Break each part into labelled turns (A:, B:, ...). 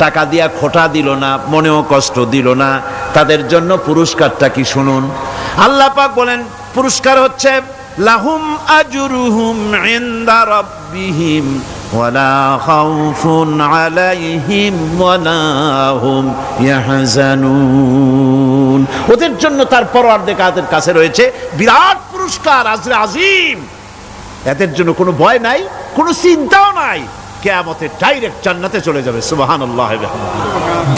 A: টাকা দিয়া খোটা দিল না, মনেও কষ্ট দিল না, তাদের জন্য পুরস্কারটা কি শুনুন। আল্লাহ পাক বলেন পুরস্কার হচ্ছে লাহুম আজরুহুম ইনদা রাব্বিহিম ওয়ালা খাউফুন আলাইহিম ওয়ালা হুম ইয়াহজানুন। ওদের জন্য তার পরওয়ারদিগারের কাছে রয়েছে বিরাট পুরস্কার, আজরে আজিম। এদের জন্য কোনো ভয় নাই, কোনো চিন্তাও নাই, কিয়ামতে ডাইরেক্ট জান্নাতে চলে যাবে। সুবহানাল্লাহ।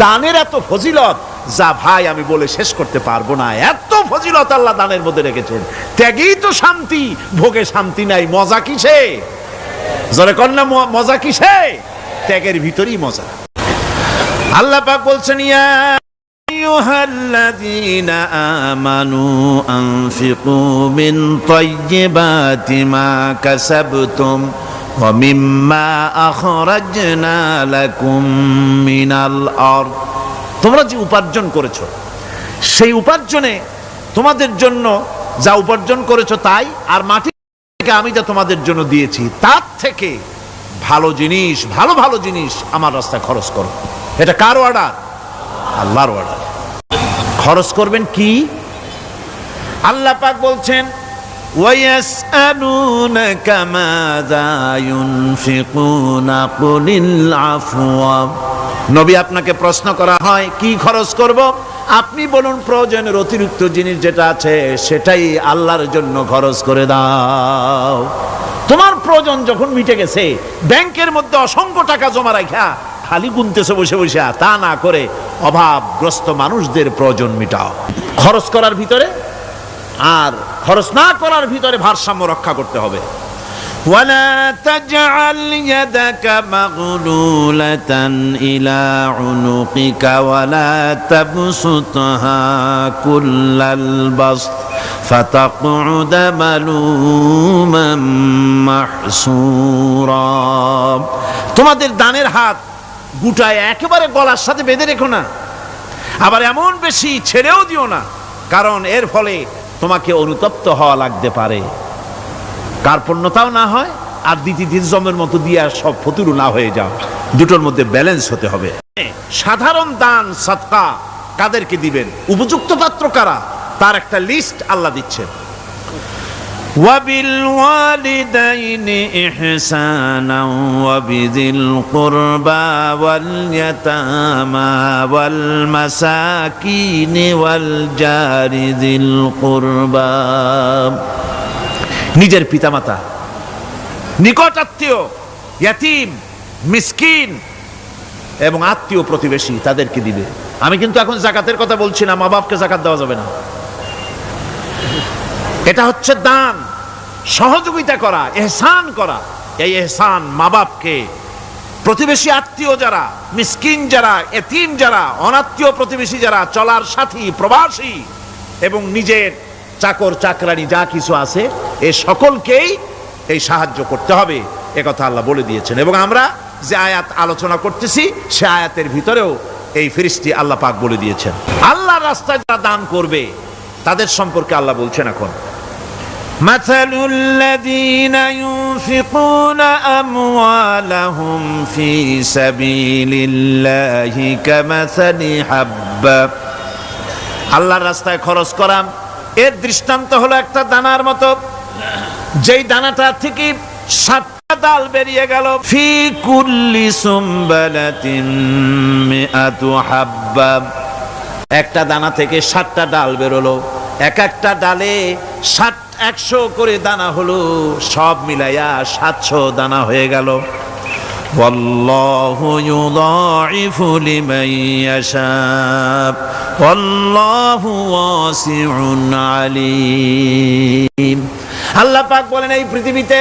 A: দানের এত ফজিলত যা ভাই আমি বলে শেষ করতে পারবো না, এত ফজিলত আল্লাহ দানের মধ্যে রেখেছেন। ত্যাগেই তো শান্তি, ভোগে শান্তি নাই, মজা কিসে? জোরে কন্যা মজা কিসে? ত্যাগের ভিতরেই মজা। আল্লাহ পাক বলছেন ইয়া আইয়ুহাল্লাযীনা আমানু আনফিকু মিন তাইয়্যিবাতি মা কাসাবতুম ওয়া মিম্মা আখরাজনা লাকুম মিনাল আরদ। তোমরা যে উপার্জন করেছো, সেই উপার্জনে তোমাদের জন্য যা উপার্জন করেছো তাই, আর মাটি থেকে আমি যা তোমাদের জন্য দিয়েছি তার থেকে ভালো জিনিস, ভালো ভালো জিনিস আমার রাস্তায় খরচ করো। এটা কার অর্ডার? আল্লাহর অর্ডার। খরচ করবেন কি? আল্লাহ পাক বলছেন ওয়ায়াসআলুনাকা মাযা ইউনফিকুনা কুলিল আফওয়া। নবী আপনাকে প্রশ্ন করা হয় কি খরচ করব, আপনি বলুন প্রয়োজনের অতিরিক্ত জিনিস যেটা আছে সেটাই আল্লাহর জন্য খরচ করে দাও। তোমার প্রয়োজন যখন মিটে গেছে, ব্যাংকের মধ্যে অসংখ্য টাকা জমা রাখা খালি গুনতেছে বসে বসে, তা না করে অভাবগ্রস্ত মানুষদের প্রয়োজন মিটাও। খরচ করার ভিতরে আর খরচ না করার ভিতরে ভারসাম্য রক্ষা করতে হবে। ওয়ালা তাজআল ইয়াদাকা মাগলুলাতান ইলা উনুকিকা ওয়ালা তাবসুতহা কুল্লাল বাসত ফাতাকউদা মালুমান মাহসুরা। তোমাদের দানের হাত গুটায় একেবারে গলার সাথে বেঁধে রেখো না, আবার এমন বেশি ছেড়েও দিও না, কারণ এর ফলে তোমাকে অনুতপ্ত হওয়া লাগতে পারে, কার্পণ্যতাও না হয়, আর দ্বিতীয় জমের মতো দিয়ে সব ফতুরু না হয়ে যাও। দুটোর মধ্যে ব্যালেন্স হতে হবে। সাধারণ দান সাদকা কাদেরকে দিবেন, উপযুক্ত পাত্র কারা, তার একটা লিস্ট আল্লাহ দিচ্ছেন। ওয়াবিল ওয়ালিদাইনি ইহসানা ওয়াবিযিল কুরবা ওয়াল ইয়াতামা ওয়াল মাসাকিন ওয়াল জারি যিল কুরবা। নিজের পিতামাতা, নিকট আত্মীয়, ইয়াতিম, মিসকিন এবং আত্মীয় প্রতিবেশী তাদেরকে দিবে। আমি কিন্তু এখন যাকাতের কথা বলছি না, মা বাপকে যাকাত দেওয়া যাবে না। এটা হচ্ছে দান, সহযোগিতা করা, ইহসান করা। এই ইহসান মা বাপকে, প্রতিবেশী আত্মীয় যারা, মিসকিন যারা, এতিম যারা, অনাত্মীয় প্রতিবেশী যারা, চলার সাথী, প্রবাসী এবং নিজের চাকর চাকরানি যা কিছু আছে, এ সকলকেই এই সাহায্য করতে হবে, একথা আল্লাহ বলে দিয়েছেন। এবং আমরা যে আয়াত আলোচনা করতেছি সে আয়াতের ভিতরেও এই ফেরেশতা আল্লাহ পাক বলে দিয়েছেন। আল্লাহর রাস্তায় যারা দান করবে তাদের সম্পর্কে আল্লাহ বলছেন এখন, মাসালুল লাযীনা ইউনফিকুনা আমওয়ালাহুম ফি সাবিলিল্লাহি কামাসালি হাব্বা। আল্লাহর রাস্তায় খরচ করা এর দৃষ্টান্ত হলো একটা দানার মতো, যেই দানাটা থেকে 7টা ডাল বেরিয়ে গেল। ফি কুল্লি সুমবালাতিন মিআতু হাব্বা। একটা দানা থেকে 7টা ডাল বেরোলো, এক একটা ডালে 100 করে দানা হলো, সব মিলাইয়া 700 দানা হয়ে গেল। ওয়াল্লাহু ইউদাইফু লিমান ইয়াশা ওয়াল্লাহু ওয়াসিউন আলিম। আল্লাহ পাক বলেন এই পৃথিবীতে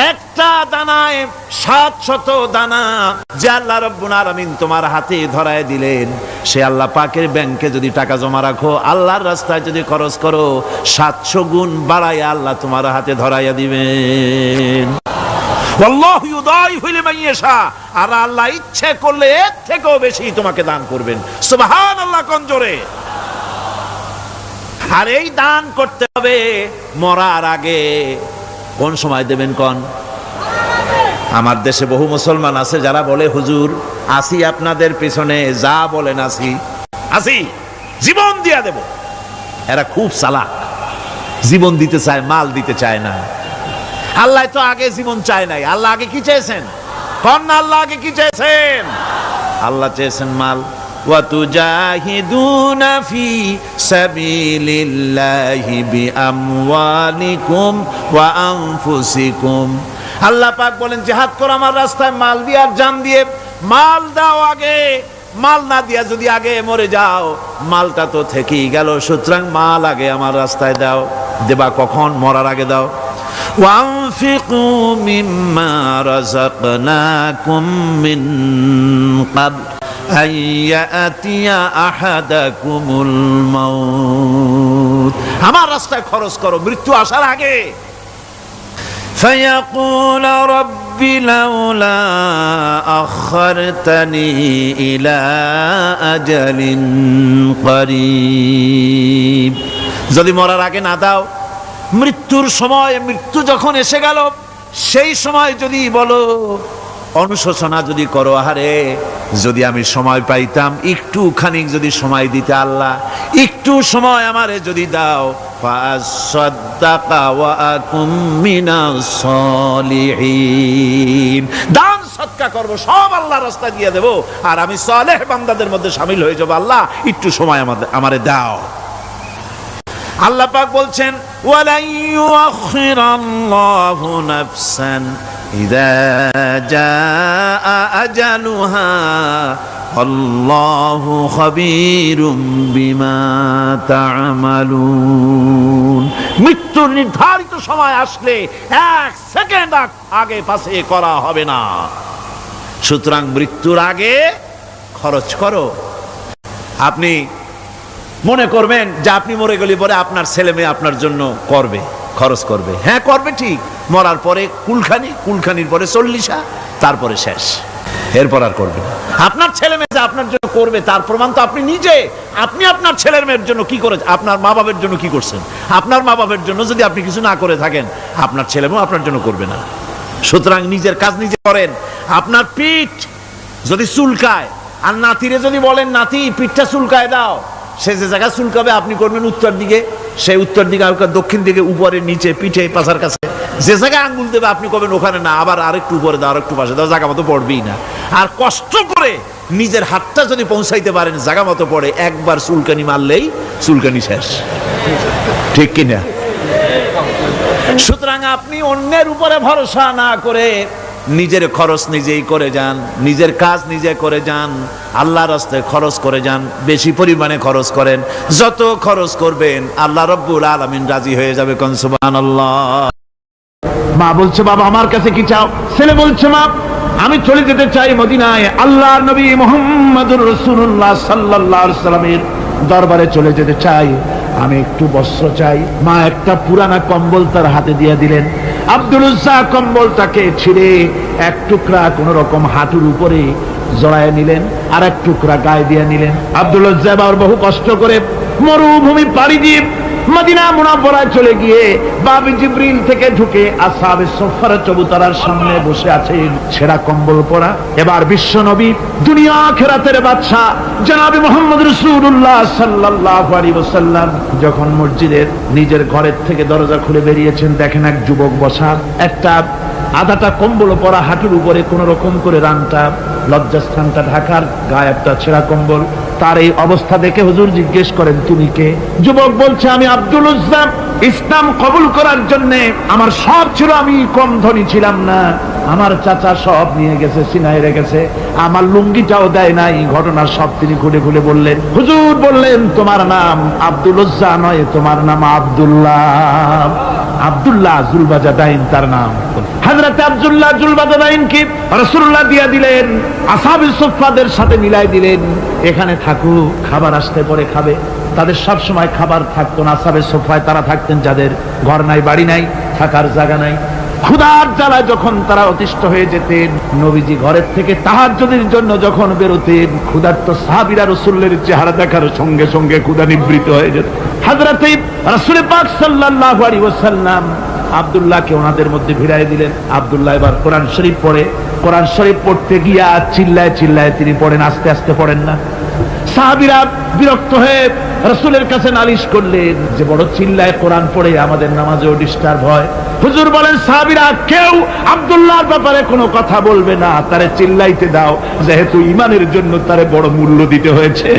A: একটা দানায় 700 দানা যে আল্লাহ রাব্বুল আলামিন তোমার হাতে ধরায় দিলেন, সে আল্লাহ পাকের ব্যাংকে যদি টাকা জমা রাখো, আল্লাহর রাস্তায় যদি খরচ করো, 700 গুণ বাড়াইয়া আল্লাহ তোমার হাতে ধরাইয়া দিবেন। আল্লাহু ইউদাইফু লিমান ইয়াশা। আর আল্লাহ ইচ্ছে করলে এর থেকেও বেশি তোমাকে দান করবেন। সুবহানাল্লাহ কোন জোরে। আর এই দান করতে হবে মরার আগে। কোন সময় দেবেন কোন? আমার দেশে বহু মুসলমান আছে যারা বলে, হুজুর আসি আপনাদের পিছনে, যা বলেন আসি, জীবন দিয়া দেব। এরা খুব চালাক, জীবন দিতে চায়, মাল দিতে চায় না। আল্লাহ তো আগে জীবন চায় নাই, আল্লাহ আগে কি চেয়েছেন? কন্যা আল্লাহ আগে কি চেয়েছেন? আল্লাহ চেয়েছেন মাল। ওয়াতুজাহিদুনা ফি সাবিলিল্লাহি বিআমওয়ালিকুম ওয়া আনফুসিকুম। আল্লাহ পাক বলেন জিহাদ করো আমার রাস্তায় মাল দিয়ে আর জান দিয়ে। মাল দাও আগে, মাল না দিয়া যদি আগে মরে যাও মালটা তো থেকেই গেল। সুতরাং মাল আগে আমার রাস্তায় দাও। দেবা কখন? মরার আগে দাও। ওয়ানফিকু মিম্মা রাযাকনাকুম মিন ক্বাবল আইয়াতিয়া আহাদাকুমুল মাউত। আমার রাস্তায় খরচ করো মৃত্যু আসার আগে। فيقول رب لولا أخرتني إلى أجل قريب। যদি মরার আগে না দাও, মৃত্যুর সময়, মৃত্যু যখন এসে গেল সেই সময় যদি বলো, অনুশোচনা যদি করো, আহারে যদি আমি সময় পাইতাম, একটুখানি যদি সময় দিতে আল্লাহ, একটু সময় আমারে যদি দাও, ফাসাদদাকা ওয়া আকুম মিনাস সলিহিন। দান সদকা করব, সব আল্লাহর রাস্তায় দিয়ে দেব, আর আমি সালেহ বান্দাদের মধ্যে শামিল হয়ে যাব। আল্লাহ একটু সময় আমারে দাও। আল্লাহ পাক বলছেন, ওয়ালা ইউআখিরাল্লাহু নাফসান ইযা জাআ আজালুহা আল্লাহু খাবীরুম বিমা তা'মালুন। মৃত্যুর নির্ধারিত সময় আসলে এক সেকেন্ড আগে পাশে করা হবে না। সুতরাং মৃত্যুর আগে খরচ করো। আপনি মনে করবেন যে আপনি মরে গেলে পরে আপনার ছেলে মেয়ে আপনার জন্য করবে, খরচ করবে। হ্যাঁ করবে ঠিক, মরার পরে কুলখানির পরে 40, তারপরে শেষ, এরপর আর করবে না। আপনার ছেলে মেয়ে যে আপনার জন্য করবে তার প্রমাণ তো আপনি নিজে। আপনি আপনার ছেলের মেয়ের জন্য কি করেছেন? আপনার মা বাবার জন্য কি করছেন? আপনার মা বাবার জন্য যদি আপনি কিছু না করে থাকেন, আপনার ছেলে মেয়েও আপনার জন্য করবে না। সুতরাং নিজের কাজ নিজে করেন। আপনার পিঠ যদি চুলকায় আর নাতিরে যদি বলেন, নাতি পিঠটা চুলকায় দাও, সে যে জায়গা চুলকাবে আপনি করবেন উত্তর দিকে, সে উত্তর দিকে, দক্ষিণ দিকে, উপরে, নিচে, পিঠে, পাছার কাছে, যে জায়গায় আঙ্গুল দেবে আপনি করবেন ওখানে না, আবার আরেকটু উপরে দাও, আরেকটু পাশে দাও, জায়গা মতো পড়বেই না। আর কষ্ট করে নিজের হাতটা যদি পৌঁছাইতে পারেন জায়গা মতো পড়ে, একবার চুলকানি মারলেই চুলকানি শেষ, ঠিক কিনা? সুতরাং আপনি অন্যের উপরে ভরসা না করে নিজের খরচ নিজেই করে যান, নিজের কাজ নিজে করে যান, আল্লাহর রাস্তায় খরচ করে যান, বেশি পরিমাণে খরচ করেন। যত খরচ করবেন আল্লাহ রাব্বুল আলামিন রাজি হয়ে যাবে। কোন সুবহানাল্লাহ। মা বলছে, বাবা আমার কাছে কি চাও? ছেলে বলছে, মা আমি চলে যেতে চাই মদিনায়, আল্লাহর নবী মুহাম্মদুর রাসূলুল্লাহ সাল্লাল্লাহু আলাইহি সাল্লামের দরবারে চলে যেতে চাই, আমি একটু বস্ত্র চাই। মা একটা পুরানা কম্বল তার হাতে দিয়ে দিলেন। আব্দুল উজ্জা কম্বলটাকে ছিঁড়ে এক টুকরা কোন রকম হাঁটুর উপরে জড়ায় নিলেন, আর এক টুকরা গায়ে দিয়ে নিলেন। আব্দুল উজ্জা আবার বহু কষ্ট করে মরুভূমি পাড়ি দিয়ে মদিনা মুনাওয়ারায় চলে গিয়ে বাব জিবরিল থেকে ঢুকে আসহাবে সুফফার চবুতরার সামনে বসে আছেন, ছেঁড়া কম্বল পরা। এবার বিশ্ব নবী, দুনিয়া আখিরাতের বাদশা জনাবে মুহাম্মদ রাসূলুল্লাহ সাল্লাল্লাহু আলাইহি ওয়াসাল্লাম যখন মসজিদের নিজের ঘরের থেকে দরজা খুলে বেরিয়েছেন, দেখেন এক যুবক বসা, একটা আধাটা কম্বল পরা, হাঁটুর উপরে কোন রকম করে রানটা, লজ্জাস্থানটা ঢাকার, গায়ে একটা ছেঁড়া কম্বল। তার এই অবস্থা দেখে হুজুর জিজ্ঞেস করেন, তুমি কে? যুবক বলছে, আমি আব্দুল উজ্জা। ইসলাম কবুল করার জন্য আমার সব ছিল, আমি কম ধনী ছিলাম না, আমার চাচা সব নিয়ে গেছে, সিনায় রেখেছে, আমার লুঙ্গিটাও দেয় নাই। ঘটনা সব তিনি খুলে খুলে বললেন। হুজুর বললেন, তোমার নাম আব্দুল উজ্জা নয়, তোমার নাম আব্দুল্লাহ। আব্দুল্লাহ জুলবাজাদাইন তার নাম। হযরত আব্দুল্লাহ জুলবাজাদাইন কি রাসূলুল্লাহ দিয়া দিলেন, আসহাবে সুফফাদের সাথে মিলাই দিলেন, এখানে থাকো, খাবার আসতে পরে খাবে। তাদের সব সময় খাবার থাকতো না। আসহাবে সুফফায় তারা থাকতেন যাদের ঘর নাই, বাড়ি নাই, থাকার জায়গা নাই। ক্ষুধার জ্বালায় যখন তারা অতিষ্ঠ হয়ে যেতেন, নবীজি ঘরের থেকে তাহাজ্জুদের জন্য যখন বেরোতেন, ক্ষুধার্ত সাহাবীরা রাসূলের চেহারা দেখার সঙ্গে সঙ্গে ক্ষুধা নিবৃত হয়ে যেত। হযরত রাসূল পাক সাল্লাল্লাহু আলাইহি ওয়াসাল্লাম
B: আব্দুল্লাহকে ওনাদের মধ্যে ভিড়াই দিলেন। আব্দুল্লাহ এবার কোরআন শরীফ পড়ে। কোরআন শরীফ পড়তে গিয়া চিল্লায় চিল্লায় তিনি পড়েন, আস্তে আস্তে পড়েন না। সাহাবীরা বিরক্ত হয়ে রাসূলের কাছে নালিশ করলেন যে বড় চিল্লায় কোরআন পড়ে আমাদের নামাজেও ডিস্টার্ব হয়। হুজুর বলেন, সাহাবীরা কেউ আব্দুল্লাহর ব্যাপারে কোনো কথা বলবে না, তারে চিল্লাইতে দাও, যেহেতু ঈমানের জন্য তারে বড় মূল্য দিতে হয়েছে।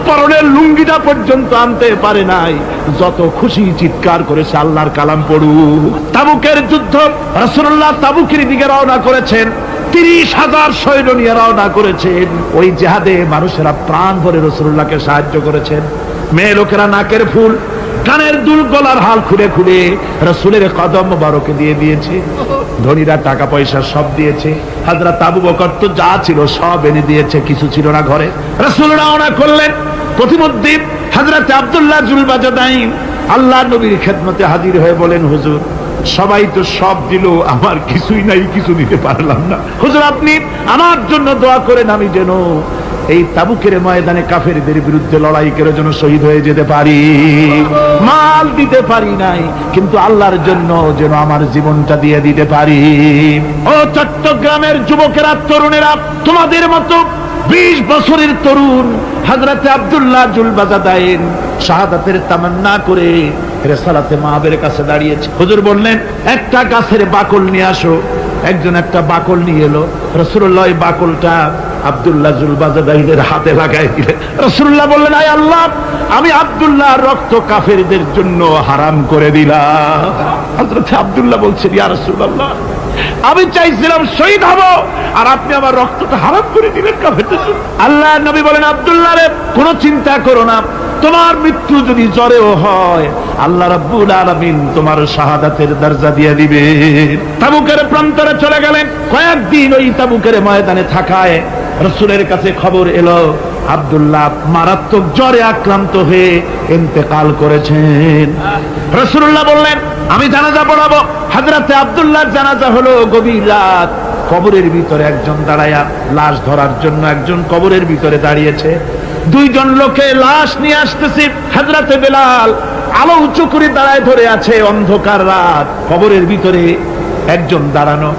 B: পরনের লুঙ্গিটা পর্যন্ত আনতে পারে নাই, যত খুশি চিৎকার করেছে আল্লাহর কালাম পড়ুক। তাবুকের যুদ্ধ, রাসূলুল্লাহ তাবুকের দিকে রওনা করেছেন। 30,000 সৈন্য নিয়ে রওনা করেছেন। ওই জিহাদে মানুষেরা প্রাণ ভরে রাসূলুল্লাহকে সাহায্য করেছেন। মেয়ে লোকেরা নাকের ফুল, কানের দুল, গলার হাল খুলে খুলে রাসূলের কদম মোবারকে দিয়ে দিয়েছে। ধনীরা টাকা পয়সা সব দিয়েছে। হযরত আবু বকর তো যা ছিল সব এনে দিয়েছে, কিছু ছিল না ঘরে। রাসূল রওনা করলেন। প্রতিমধ্যে হযরত আব্দুল্লাহ জুলবাজাদাইন আল্লাহর নবীর খেদমতে হাজির হয়ে বলেন, হুজুর সবাই তো সব দিল, আমার কিছুই নাই, কিছু দিতে পারলাম না। হুজুর আপনি আমার জন্য দোয়া করেন, আমি যেন এই তাবুকের ময়দানে কাফেরদের বিরুদ্ধে লড়াই করে যেন শহীদ হয়ে যেতে পারি। মাল দিতে পারি নাই, কিন্তু আল্লাহর জন্য যেন আমার জীবনটা দিয়ে দিতে পারি। ও চট্টগ্রামের যুবকেরা, তরুণেরা, তোমাদের মতো 20 বছরের তরুণ হযরত আব্দুল্লাহ জুলবাজাদাইন শাহাদাতের তামান্না করে রিসালাতে মাহবের কাছে দাঁড়িয়েছে। হুজুর বললেন, একটা গাছের বাকল নিয়ে আসো। একজন একটা বাকল নিয়ে এলো। রাসূলুল্লাহ এই বাকলটা আব্দুল্লাহ জুলবাজাদাইনের হাতে লাগাই দিলেন। রাসূলুল্লাহ বললেন, আয় আল্লাহ, আমি আব্দুল্লাহর রক্ত কাফেরদের জন্য হারাম করে দিলাম। হযরত আব্দুল্লাহ বলছেন, ইয়া রাসূলুল্লাহ, আমি চাইছিলাম শহীদ হব, আর আপনি আমার রক্তটা হারাম করে দিলেন কাফেরদের জন্য। আল্লাহ নবী বলেন, আব্দুল্লাহ রে, কোনো চিন্তা করো না, তোমার মৃত্যু যদি জ্বরেও হয়, আল্লাহ রাব্বুল আলামিন তোমার শাহাদাতের দরজা দিয়ে দিবে। তাবুকের প্রান্তরে চলে গেলেন। কয়েকদিন ওই তাবুকের ময়দানে থাকায় রাসূলের কাছে খবর এলো আব্দুল্লাহ মারাত্মক জ্বরে আক্রান্ত হয়ে ইন্তেকাল করেছেন। রাসূলুল্লাহ বললেন, আমি জানাজা পড়াবো। হযরতে আব্দুল্লাহর জানাজা হলো গভীর রাত। কবরের ভিতরে একজন দাঁড়ায়া লাশ ধরার জন্য একজন কবরের ভিতরে দাঁড়িয়েছে। 2 জন লোকে লাশ নিয়ে আসতেছে। হযরতে বেলাল আলো উঁচু করে দাঁড়ায় ধরে আছে। অন্ধকার রাত, কবরের ভিতরে একজন দাঁড়ানো,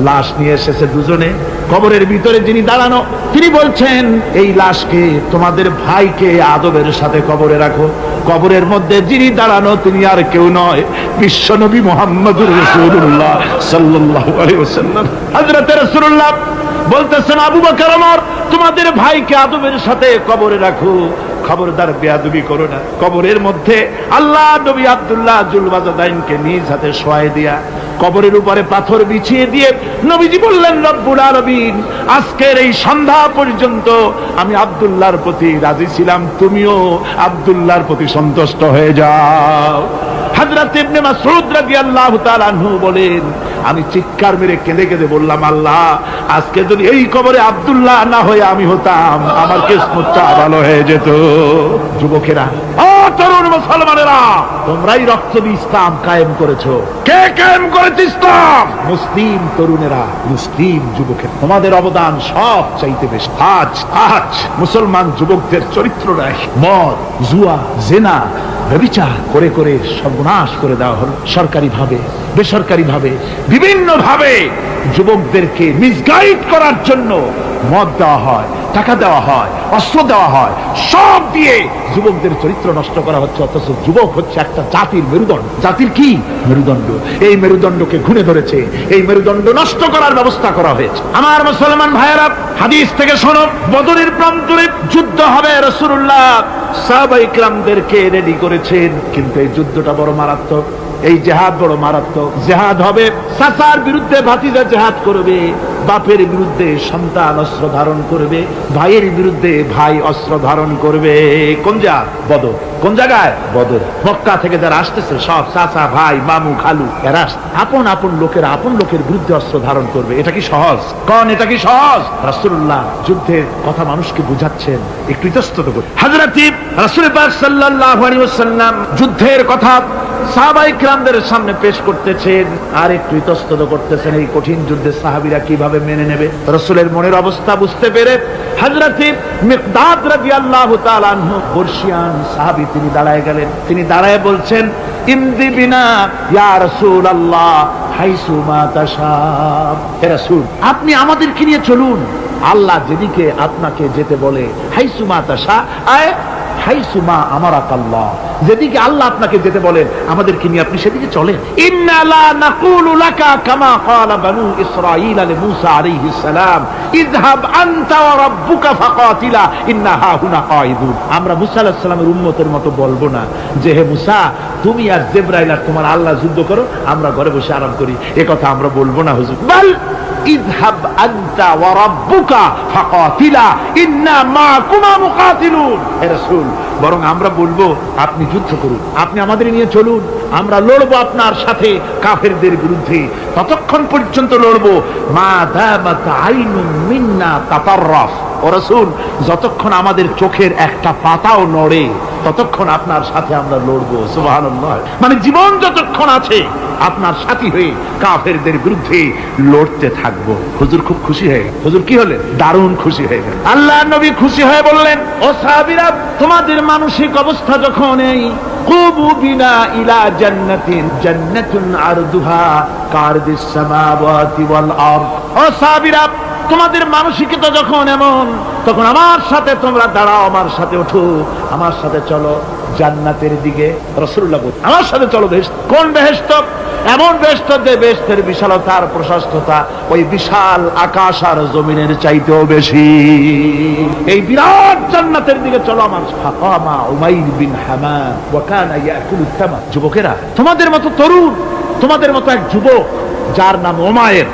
B: লাশ নিয়ে এসেছে 2 জনে। কবরের ভিতরে যিনি দাঁড়ানো তিনি বলছেন, এই লাশকে তোমাদের ভাইকে আদবের সাথে কবরে রাখো। কবরের মধ্যে যিনি দাঁড়ানো তিনি আর কেউ নয়, বিশ্বনবী মুহাম্মদুর রাসূলুল্লাহ সাল্লাল্লাহু আলাইহি ওয়াসাল্লাম। হযরত রাসূলুল্লাহ বলতেছেন, আবু বকর ওমর, তোমাদের ভাইকে আদবের সাথে কবরে রাখো, খবরদার বেয়াদবি করো না। কবরের মধ্যে আল্লাহ নবী আব্দুল্লাহ জুলবাজাদাইনকে নিজ হাতে শোয়াই দিয়া কবরের উপরে পাথর বিছিয়ে দিয়ে নবীজি বললেন, রব্বুল আলামিন, আজকের এই সন্ধ্যা পর্যন্ত আমি আব্দুল্লাহর প্রতি রাজি ছিলাম, তুমিও আব্দুল্লাহর প্রতি সন্তুষ্ট হয়ে যাও। হযরত ইবনে মাসউদ রাদিয়াল্লাহু তাআলা আনহু বলেন, আমি চিৎকার মেরে কেঁদে কেঁদে বললাম, আল্লাহ, আজকে যদি এই কবরে আব্দুল্লাহ না হয়ে আমি হতাম, আমার কিসমতটা ভালো হয়ে যেত। যুবকেরা, ও তরুণ মুসলমানেরা, তোমরাই রক্ত দিয়ে ইসলাম কায়েম করেছো। কে কায়েম করেছে ইসলাম? মুসলিম তরুণেরা, মুসলিম যুবকেরা। তোমাদের অবদান সব চাইতে বেশি। আজ মুসলমান যুবকদের চরিত্র নাই। মদ, জুয়া, জেনা, ব্যভিচার করে করে সর্বনাশ করে দেওয়া হলো। সরকারি ভাবে, বেসরকারি ভাবে, বিভিন্ন ভাবে যুবকদেরকে মিসগাইড করার জন্য মদ দেওয়া হয়, টাকা দেওয়া হয়, অস্ত্র দেওয়া হয়, সব দিয়ে যুবকদের চরিত্র নষ্ট করা হচ্ছে। অথচ যুবক হচ্ছে একটা জাতির মেরুদণ্ড। জাতির কি মেরুদণ্ড? এই মেরুদণ্ডকে ঘুরে ধরেছে, এই মেরুদণ্ড নষ্ট করার ব্যবস্থা করা হয়েছে। আমার মুসলমান ভাইয়েরা, হাদিস থেকে শোনো, বদরের প্রান্তরে যুদ্ধ হবে। রাসূলুল্লাহ সাহাবায়ে কিরামদেরকে রেডি করেছেন, কিন্তু এই যুদ্ধটা বড় মারাত্মক। এই জিহাদ বড় মারাত্মক। জিহাদ হবে, চাচার বিরুদ্ধে ভাতিজা জিহাদ করবে, বাপের বিরুদ্ধে সন্তান অস্ত্র ধারণ করবে, ভাইয়ের বিরুদ্ধে ভাই অস্ত্র ধারণ করবে। কোন জায়গা? বদর। কোন জায়গায়? বদর। মক্কা থেকে যারা আসতেছে সব চাচা, ভাই, মামু, খালু, এরা আপন আপন লোকেরা আপন লোকের বিরুদ্ধে অস্ত্র ধারণ করবে। এটা কি সহজ? কোন এটা কি সহজ? রাসূলুল্লাহ যুদ্ধের কথা মানুষকে বুঝাচ্ছেন, একটু ইতস্তত করুন। হযরত রাসূল পাক সাল্লাল্লাহু আলাইহি ওয়াসাল্লাম যুদ্ধের কথা সাহাবায়ে কিরামদের সামনে পেশ করতেছেন আর একটু ইতস্তত করতেছেন। এই কঠিন যুদ্ধে সাহাবীরা কিভাবে মেনে নেবে? রাসূলের মনের অবস্থা বুঝতে পেরে হযরত মিকদাদ রাদিয়াল্লাহু তাআলা আনহু বর্ষিয়ান সাহাবী, তিনি দাঁড়ায় গেলেন। তিনি দাঁড়ায় বলছেন, ইমদি বিনা ইয়া রাসূলুল্লাহ হাইসু মা তাশা। হে রাসূল, আপনি আমাদেরকে নিয়ে চলুন আল্লাহ যেদিকে আপনাকে যেতে বলে। হাইসু মা তাশা আয় হাইসু মা আমারাকাল্লাহ, যেদিকে আল্লাহ আপনাকে যেতে বলেন আমাদেরকে নিয়ে আপনি সেদিকে চলেন। ইন্না লা নাকুলু লাকা কামা ক্বালা বানু ইসরাঈল লিমূসা আলাইহিস সালাম ইযহাব আনতা ওয়া রাব্বুকা ফাকাতিলা ইন্না হাহুনা কাঈদুন। আমরা মুসা আলাইহিস সালামের উম্মতের মতো বলবো না যে হে মুসা, তুমি আর জিবরাইল আর তোমার আল্লাহ যুদ্ধ করো, আমরা ঘরে বসে আরাম করি। এ কথা আমরা বলবো না হুজুর। বল ইযহাব আনতা ওয়া রাব্বুকা ফাকাতিলা ইন্না মাআকুমা মুকাতিলুন। হে রাসূল, বরং আমরা বলবো আপনি যুদ্ধ করুন, আপনি আমাদের নিয়ে চলুন, আমরা লড়বো আপনার সাথে কাফেরদের বিরুদ্ধে। ততক্ষণ পর্যন্ত লড়বো মা দামাত আইনুম মিন্না তাতাররাফ। ও রাসূল, যতক্ষণ আমাদের চোখের একটা পাতাও নড়ে ততক্ষণ আপনার সাথে আমরা লড়বো। সুবহানাল্লাহ। মানে জীবন যতক্ষণ আছে আপনার সাথী হয়ে কাফেরদের বিরুদ্ধে লড়তে থাকবো। হুজুর খুব খুশি হয়ে গেল। হুজুর কি হলেন? দারুণ খুশি হয়ে গেল। আল্লাহ নবী খুশি হয়ে বললেন, ও সাহাবীরা, তোমাদের মানসিক অবস্থা যখন এই কুবু বিনা ইলা জান্নাতিন জান্নাতুন আরদুহা কারদিস সামাওয়াতি ওয়াল আরদ। ও সাহাবীরা, তোমাদের মানসিকতা যখন এমন, তখন আমার সাথে তোমরা দাঁড়াও, আমার সাথে ওঠো, আমার সাথে চলো জান্নাতের দিকে। রাসূলুল্লাহ বলেন, আমার সাথে চলো বেহেশত। কোন বেহেশত? এমন বেহেশত যে বেহেশতের বিশালতা আর প্রশস্ততা ওই বিশাল আকাশ আর জমিনের চাইতেও বেশি। এই বিরাট জান্নাতের দিকে চলো আমার। ফাকামা উমাইর বিন হামাম ওয়া কানা ইয়াকুলু তামার। যুবকেরা, তোমাদের মতো তরুণ, তোমাদের মতো এক যুবক যার নাম উমাইর,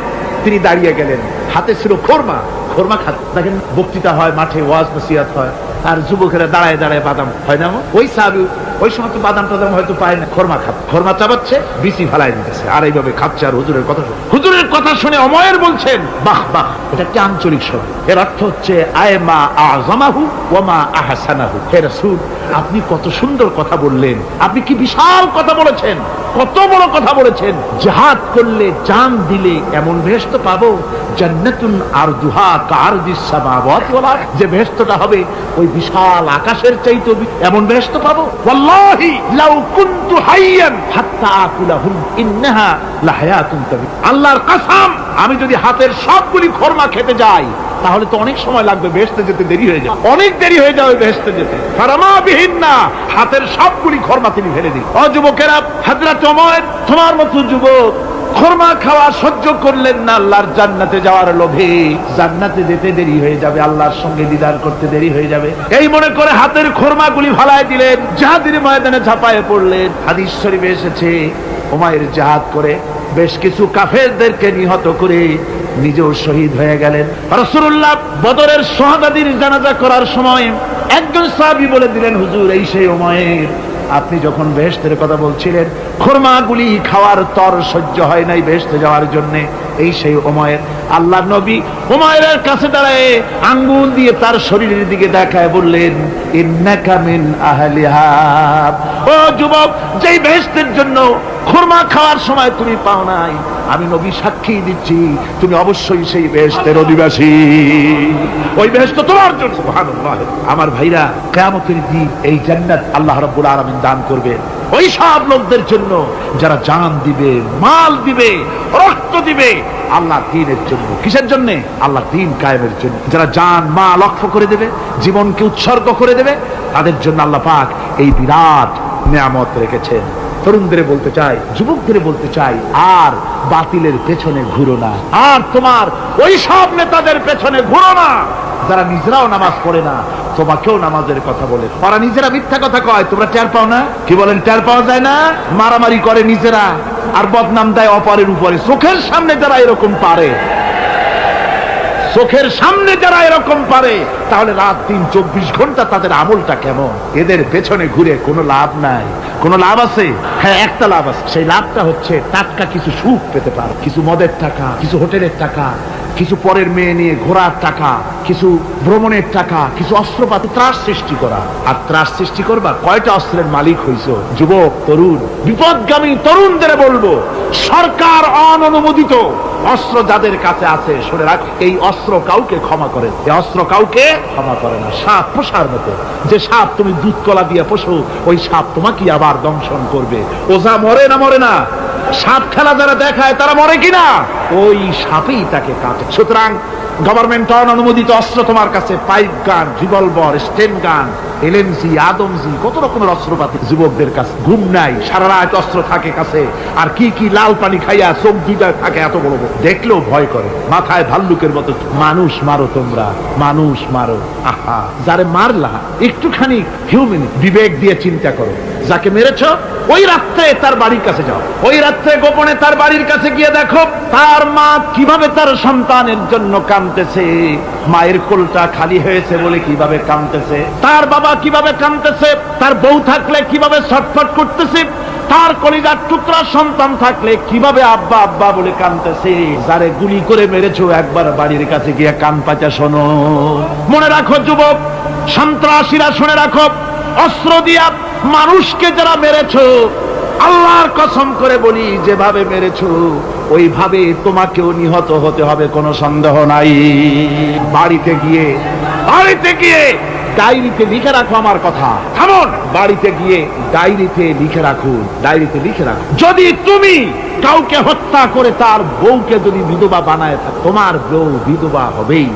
B: তিনি দাঁড়িয়ে গেলেন, হাতে ছিল খোরমা। খোরমা খাচ্ছে। দেখেন বক্তৃতা হয়, মাঠে ওয়াজ নসিহত হয়, আর যুবকেরা দাঁড়ায় দাঁড়ায় বাদাম হয় না। ওই সাহাবী ওই সময় তো বাদাম টাদাম হয়তো পায় না, খোরমা খাচ্ছে, খোরমা চাবাচ্ছে, বিচি ফালাই দিতেছে, আর এইভাবে খাচ্ছে আর হুজুরের কথা শুনে। হুজুরের কথা শুনে উমাইর বলছেন, বাহ বাহ, এটা কি আঞ্চলিক শব্দ। এর অর্থ হচ্ছে আয় মা আযমাহু ওয়া মা আহসানাহু। হে রাসূল, আপনি কত সুন্দর কথা বললেন, আপনি কি বিশাল কথা বলেছেন, কত বড় কথা বলেছেন। জিহাদ করলে, জান দিলে এমন বেহেশত পাবো, জান্নাতুন আরদুহা কারদিস সামাওয়াতি ওয়াল আরদ, যে বেহেশতটা হবে ওই বিশাল আকাশের চাইতে এমন বেহেশত পাবো। ওয়াল্লাহি লাউ কুনতু হাইয়ান হাত্তা আকুলাহুম ইন্নাহা লাহায়াতুন তাবি। আল্লাহর কসম, আমি যদি হাতের সবগুলি খোরমা খেতে যাই তাহলে তো অনেক সময় লাগবে, বেহেশতে যেতে দেরি হয়ে যাবে, অনেক দেরি হয়ে যাবে বেহেশতে যেতে। ফারামা বিহিন্না, হাতের সবগুলি খোরমা তিনি ফেলে দিন। ও যুবকেরা, হযরত ওমর তোমার মতো যুবক খোরমা খাওয়া সহ্য করলেন না আল্লাহর জান্নাতে যাওয়ার লোভে। জান্নাতে যেতে দেরি হয়ে যাবে, আল্লাহর সঙ্গে দিদার করতে দেরি হয়ে যাবে, এই মনে করে হাতের খোরমাগুলি ফালায় দিলেন, জিহাদের ময়দানে ঝাঁপায়ে পড়লেন। হাদিস শরীফে এসেছে, উমাইর জিহাদ করে বেশ কিছু কাফেরদেরকে নিহত করে নিজেও শহীদ হয়ে গেলেন। রাসূলুল্লাহ বদরের শাহাদাতের জানাজা করার সময় একজন সাহাবী বলে দিলেন, হুজুর, এই সেই উমাইর, আপনি যখন বেহেশতের কথা বলছিলেন, খোরমাগুলি খাওয়ার তর সহ্য হয় নাই বেহেশতে যাওয়ার জন্য, এই সেই উমাইর। আল্লাহ নবী উমাইরের কাছে দাঁড়ায় আঙ্গুল দিয়ে তার শরীরের দিকে দেখায় বললেন, ইন্নাকা মিন আহলিহা। ও যুবক, যেই বেহেশতের জন্য খোরমা খাওয়ার সময় তুমি পাও নাই, আমি নবী সাক্ষী দিচ্ছি তুমি অবশ্যই সেই বেহেশতের অধিবাসী, ওই বেহেশত তোমার জন্য। সুবহানাল্লাহ। আমার ভাইরা, কিয়ামতের দিন এই জান্নাত আল্লাহ রাব্বুল আলামিন দান করবে ওই সব লোকদের জন্য যারা জান দিবে, মাল দিবে, রক্ত দিবে আল্লাহর দ্বীনের জন্য। কিসের জন্য? আল্লাহর দ্বীন কায়েমের জন্য। যারা জান মাল ওয়াকফ করে দেবে, জীবনকে উৎসর্গ করে দেবে, তাদের জন্য আল্লাহ পাক এই বিরাট নিয়ামত রেখেছেন। তরুণদের বলতে চাই, যুবকদের বলতে চাই, আর বাতিলের পেছনে ঘুরো না, আর তোমার ওই সব নেতাদের পেছনে ঘুরো না যারা নিজেরাও নামাজ পড়ে না, তোমাকেও নামাজের কথা বলে। ওরা নিজেরা মিথ্যা কথা কয়, তোমরা টের পাও না? কি বলেন, টের পাওয়া যায় না? মারামারি করে নিজেরা আর বদনাম দেয় অপরের উপরে। চোখের সামনে যারা এরকম পারে, চোখের সামনে যারা এরকম পারে, তাহলে রাত দিন 24 ঘন্টা তাদের আমলটা কেমন? এদের পেছনে ঘুরে কোনো লাভ নাই। কোনো লাভ আছে? হ্যাঁ, একটা লাভ আছে। সেই লাভটা হচ্ছে টাটকা কিছু সুখ পেতে পারো, কিছু মদের টাকা, কিছু হোটেলের টাকা, কিছু পরের মেয়ে নিয়ে ঘোরার টাকা, কিছু ভ্রমণের টাকা, কিছু অস্ত্রপাতি, ত্রাস সৃষ্টি করা। আর ত্রাস সৃষ্টি করবা, কয়টা অস্ত্রের মালিক হইছো? যুবক, তরুণ, বিপদগামী তরুণদের বলবো, সরকার অননুমোদিত অস্ত্র যাদের কাছে আছে, শুনে রাখ, এই অস্ত্র কাউকে ক্ষমা করে, এই অস্ত্র কাউকে ক্ষমা করে না। সাপ পোষার মতো, যে সাপ তুমি দুধ কলা দিয়ে পোষো, ওই সাপ তোমাকে আবার দংশন করবে। ওঝা মরে না মরে না, সাপ খেলা যারা দেখায় তারা মরে কিনা, ওই সাপেই তাকে কাটে। সুতরাং গভর্নমেন্ট অনুমোদিত অস্ত্র তোমার কাছে, পাইপ গান, রিভলভার, স্টেন গান, এলএমজি, আদমজি, কত রকমের অস্ত্রপাতি যুবকদের কাছে। ঘুম নাই, সারা রাত অস্ত্র থাকে কাছে, আর কি কি লাল পানি খাইয়া চোখ দুইটা থাকে এত বড় বড়, দেখলেও ভয় করে, মাথায় ভাল্লুকের মতো। মানুষ মারো তোমরা, মানুষ মারো। আহা, যারে মারলা একটুখানি হিউম্যান বিবেক দিয়ে চিন্তা করো। যাকে মেরেছ ওই রাত্রে তার বাড়ির কাছে যাও, ওই রাত্রে গোপনে তার বাড়ির কাছে গিয়ে দেখো তার মা কিভাবে তার সন্তানের জন্য কাঁদতেছে, মায়ের কোলটা খালি হয়েছে বলে কিভাবে কাঁদতেছে, তার বাবা কিভাবে কাঁদতেছে, তার বউ থাকলে কিভাবে ছটফট করতেছে, তার কলিজার টুকরা সন্তান থাকলে কিভাবে আব্বা আব্বা বলে কাঁদতেছে। যারে গুলি করে মেরেছো একবার বাড়ির কাছে গিয়ে কান পাচা শোনো। মনে রাখো যুবক, সন্ত্রাসীরা, শুনে রাখো, অস্ত্র দিয়া মানুষকে যারা মেরেছো, আল্লাহর কসম করে বলি, যেভাবে মেরেছো ওইভাবে তোমাকেও নিহত হতে হবে, কোনো সন্দেহ নাই। বাড়িতে গিয়ে ডায়েরিতে লিখে রাখো আমার কথা। থামুন, বাড়িতে গিয়ে ডায়েরিতে লিখে রাখো, ডায়েরিতে লিখে রাখো, যদি তুমি কাউকে হত্যা করে তার বউকে যদি বিধবা বানায় থাকো, তোমার বউ বিধবা হবেই।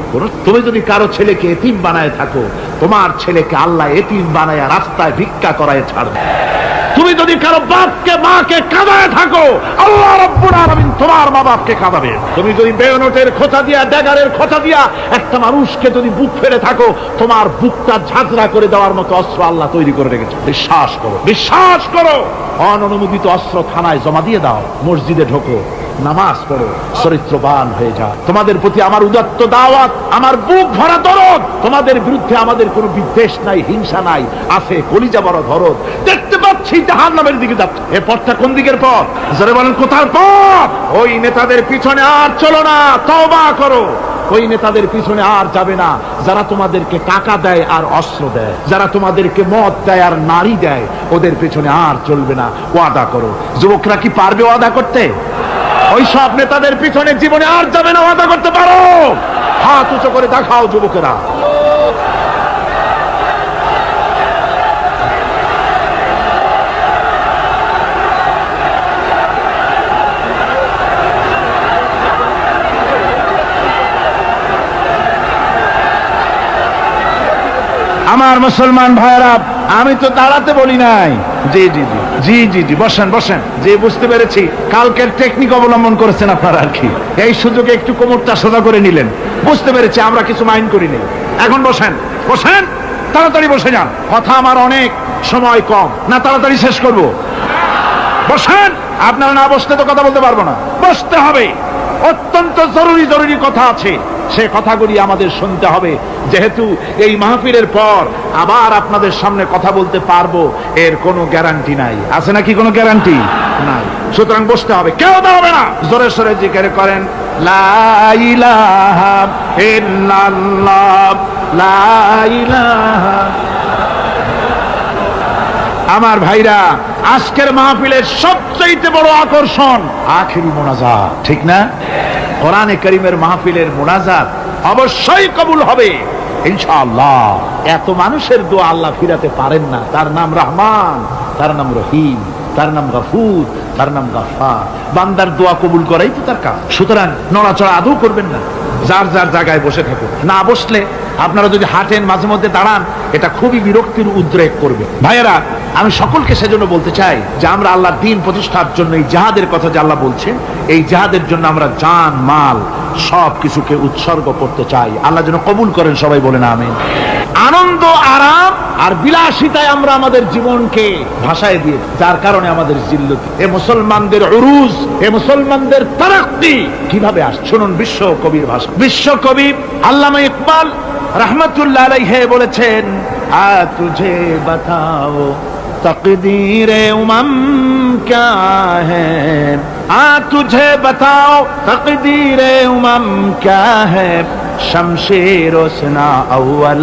B: তুমি যদি কারো ছেলেকে এতিম বানায় থাকো, তোমার ছেলেকে আল্লাহ এতিম বানায় রাস্তায় ভিক্ষা করায় ছাড়বে। তুমি যদি কারো বাপকে মাকে কাঁদায় থাকো, আল্লাহ রাব্বুল আলামিন তোমার মা বাপকে কাঁদাবে। তুমি যদি বেয়নটের খোঁচা দিয়া, ড্যাগারের খোঁচা দিয়া একটা মানুষকে যদি বুক ফেলে থাকো, তোমার বুকটা ঝাঁঝরা করে দেওয়ার মতো অস্ত্র আল্লাহ তৈরি করে রেখেছে। বিশ্বাস করো, বিশ্বাস করো। অননুমোদিত অস্ত্র থানায় জমা দিয়ে দাও, মসজিদে ঢোকো, নামাজ পড়ো, চরিত্রবান হয়ে যাও। তোমাদের প্রতি আমার উদাত্ত দাওয়াত, আমার বুক ভরা দরদ। তোমাদের বিরুদ্ধে আমাদের কোনো বিদ্বেষ নাই, হিংসা নাই, আছে কলিজা বড় দরদ। দেখতে পাচ্ছি জাহান্নামের দিকে যাচ্ছে। এ পথটা কোন দিকের পথ? যারা বলেন কোথার পথ? ওই নেতাদের পিছনে আর চলো না, তওবা করো। ওই নেতাদের পিছনে আর যাবে না যারা তোমাদেরকে টাকা দেয় আর অস্ত্র দেয়, যারা তোমাদেরকে মদ দেয় আর নারী দেয়, ওদের পিছনে আর চলবে না। ওয়াদা করো। যুবকরা কি পারবে ওয়াদা করতে? ওই সব নেতাদের পিছনে জীবনে আর যাবে না, ওয়াদা করতে পারো? হাত উঁচু করে দেখাও যুবকেরা। আমার মুসলমান ভাইরা, আমি তো দাঁড়াতে বলি নাই। জি জি জি জি জি জি বসেন বসেন। যে বুঝতে পেরেছি কালকের টেকনিক অবলম্বন করেছেন আপনারা আর কি, এই সুযোগে একটু কোমরটা সোজা করে নিলেন। বুঝতে পেরেছি, আমরা কিছু মাইন্ড করিনি। এখন বসেন, বসেন, তাড়াতাড়ি বসে যান। কথা আমার অনেক, সময় কম, না তাড়াতাড়ি শেষ করব। বসেন। আপনারা না বসতে তো কথা বলতে পারবো না, বসতে হবে। অত্যন্ত জরুরি জরুরি কথা আছে, সে কথাগুলি আমাদের শুনতে হবে। যেহেতু এই মাহফিলের পর আবার আপনাদের সামনে কথা বলতে পারবো, এর কোনো গ্যারান্টি নাই। আছে নাকি কোনো গ্যারান্টি? নাই। সুতরাং বসতে হবে, কেউ দাঁড়াবে না। জোরে সোরে জিকির করেন, লা ইলাহা ইল্লাল্লাহ, লা ইলাহা। আমার ভাইরা, আজকের মাহফিলের সবচেয়ে বড় আকর্ষণ আখিরি মোনাজাত, ঠিক না? কোরআনে কারীমের মাহফিলের মোনাজাত অবশ্যই কবুল হবে ইনশাআল্লাহ। এত মানুষের দোয়া আল্লাহ ফিরাতে পারেন না। তার নাম রহমান, তার নাম রহিম, তার নাম গফুর, তার নাম গফফার। বান্দার দোয়া কবুল করাই তো তার কাজ। সুতরাং নড়াচড়া আদৌ করবেন না, যার যার জায়গায় বসে থাকুন। না বসলে আপনারা যদি হাঁটেন, মাঝে মধ্যে দাঁড়ান, এটা খুবই বিরক্তির উদ্রেক করবে। ভাইয়েরা, আমি সকলকে সেজন্য বলতে চাই যে আমরা আল্লাহর দ্বীন প্রতিষ্ঠার জন্য এই জিহাদের কথা যে আল্লাহ বলছেন, এই জিহাদের জন্য আমরা জান মাল সব কিছুকে উৎসর্গ করতে চাই। আল্লাহ যেন কবুল করেন, সবাই বলেন আমিন। আনন্দ, আরাম আর বিলাসিতায় আমরা আমাদের জীবনকে ভাসায় দিয়ে, যার কারণে আমাদের জিল্লতি। এ মুসলমানদের উরুজ, এ মুসলমানদের তারাক্কি কিভাবে আসে শুনুন। বিশ্ব কবির ভাষা, বিশ্ব কবি আল্লামা ইকবাল রহমতুল্লাহ আলাইহি বলেছেন, আ তুঝে বাতাও तकदीरे उमम क्या है, आ तुझे बताओ तकदीरे उमम क्या है, शमशेर उसना अव्वल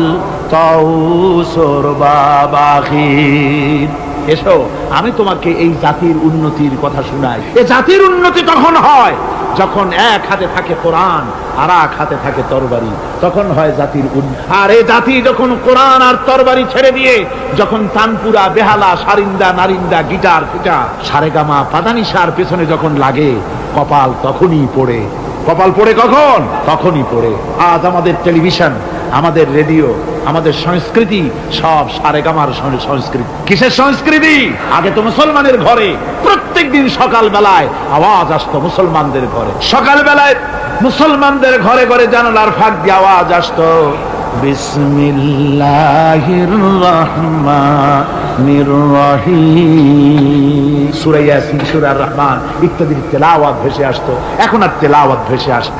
B: ताऊस और बाबाखीर। এসো আমি তোমাকে এই জাতির উন্নতির কথা শোনাই। এই জাতির উন্নতি তখন হয় যখন এক হাতে থাকে কোরআন আর এক হাতে থাকে তরবারি, তখন হয় জাতির উন্নতি। আর এই জাতি যখন কোরআন আর তরবারি ছেড়ে দিয়ে যখন তানপুরা, বেহালা, সারিন্দা, নারিন্দা, গিটার, ফিটার, সারেগামা, পাদানিসার পেছনে যখন লাগে, কপাল তখনই পড়ে। কপাল পড়ে কখন? তখনই পড়ে। আজ আমাদের টেলিভিশন, আমাদের রেডিও, আমাদের সংস্কৃতি সব সারেগামার সংস্কৃতি। কিসের সংস্কৃতি? আগে তো মুসলমানের ঘরে প্রত্যেক দিন সকাল বেলায় আওয়াজ আসতো মুসলমানদের ঘরে। সকাল বেলায় মুসলমানদের ঘরে ঘরে জানালার ফাঁক দিয়ে আওয়াজ আসতো, বিসমিল্লাহির রহমানির রহিম, সূরা ইয়াসিন, সূরা রহমান ইত্যাদির তেলাওয়াত ভেসে আসতো। এখন আর তেলাওয়াত ভেসে আসে?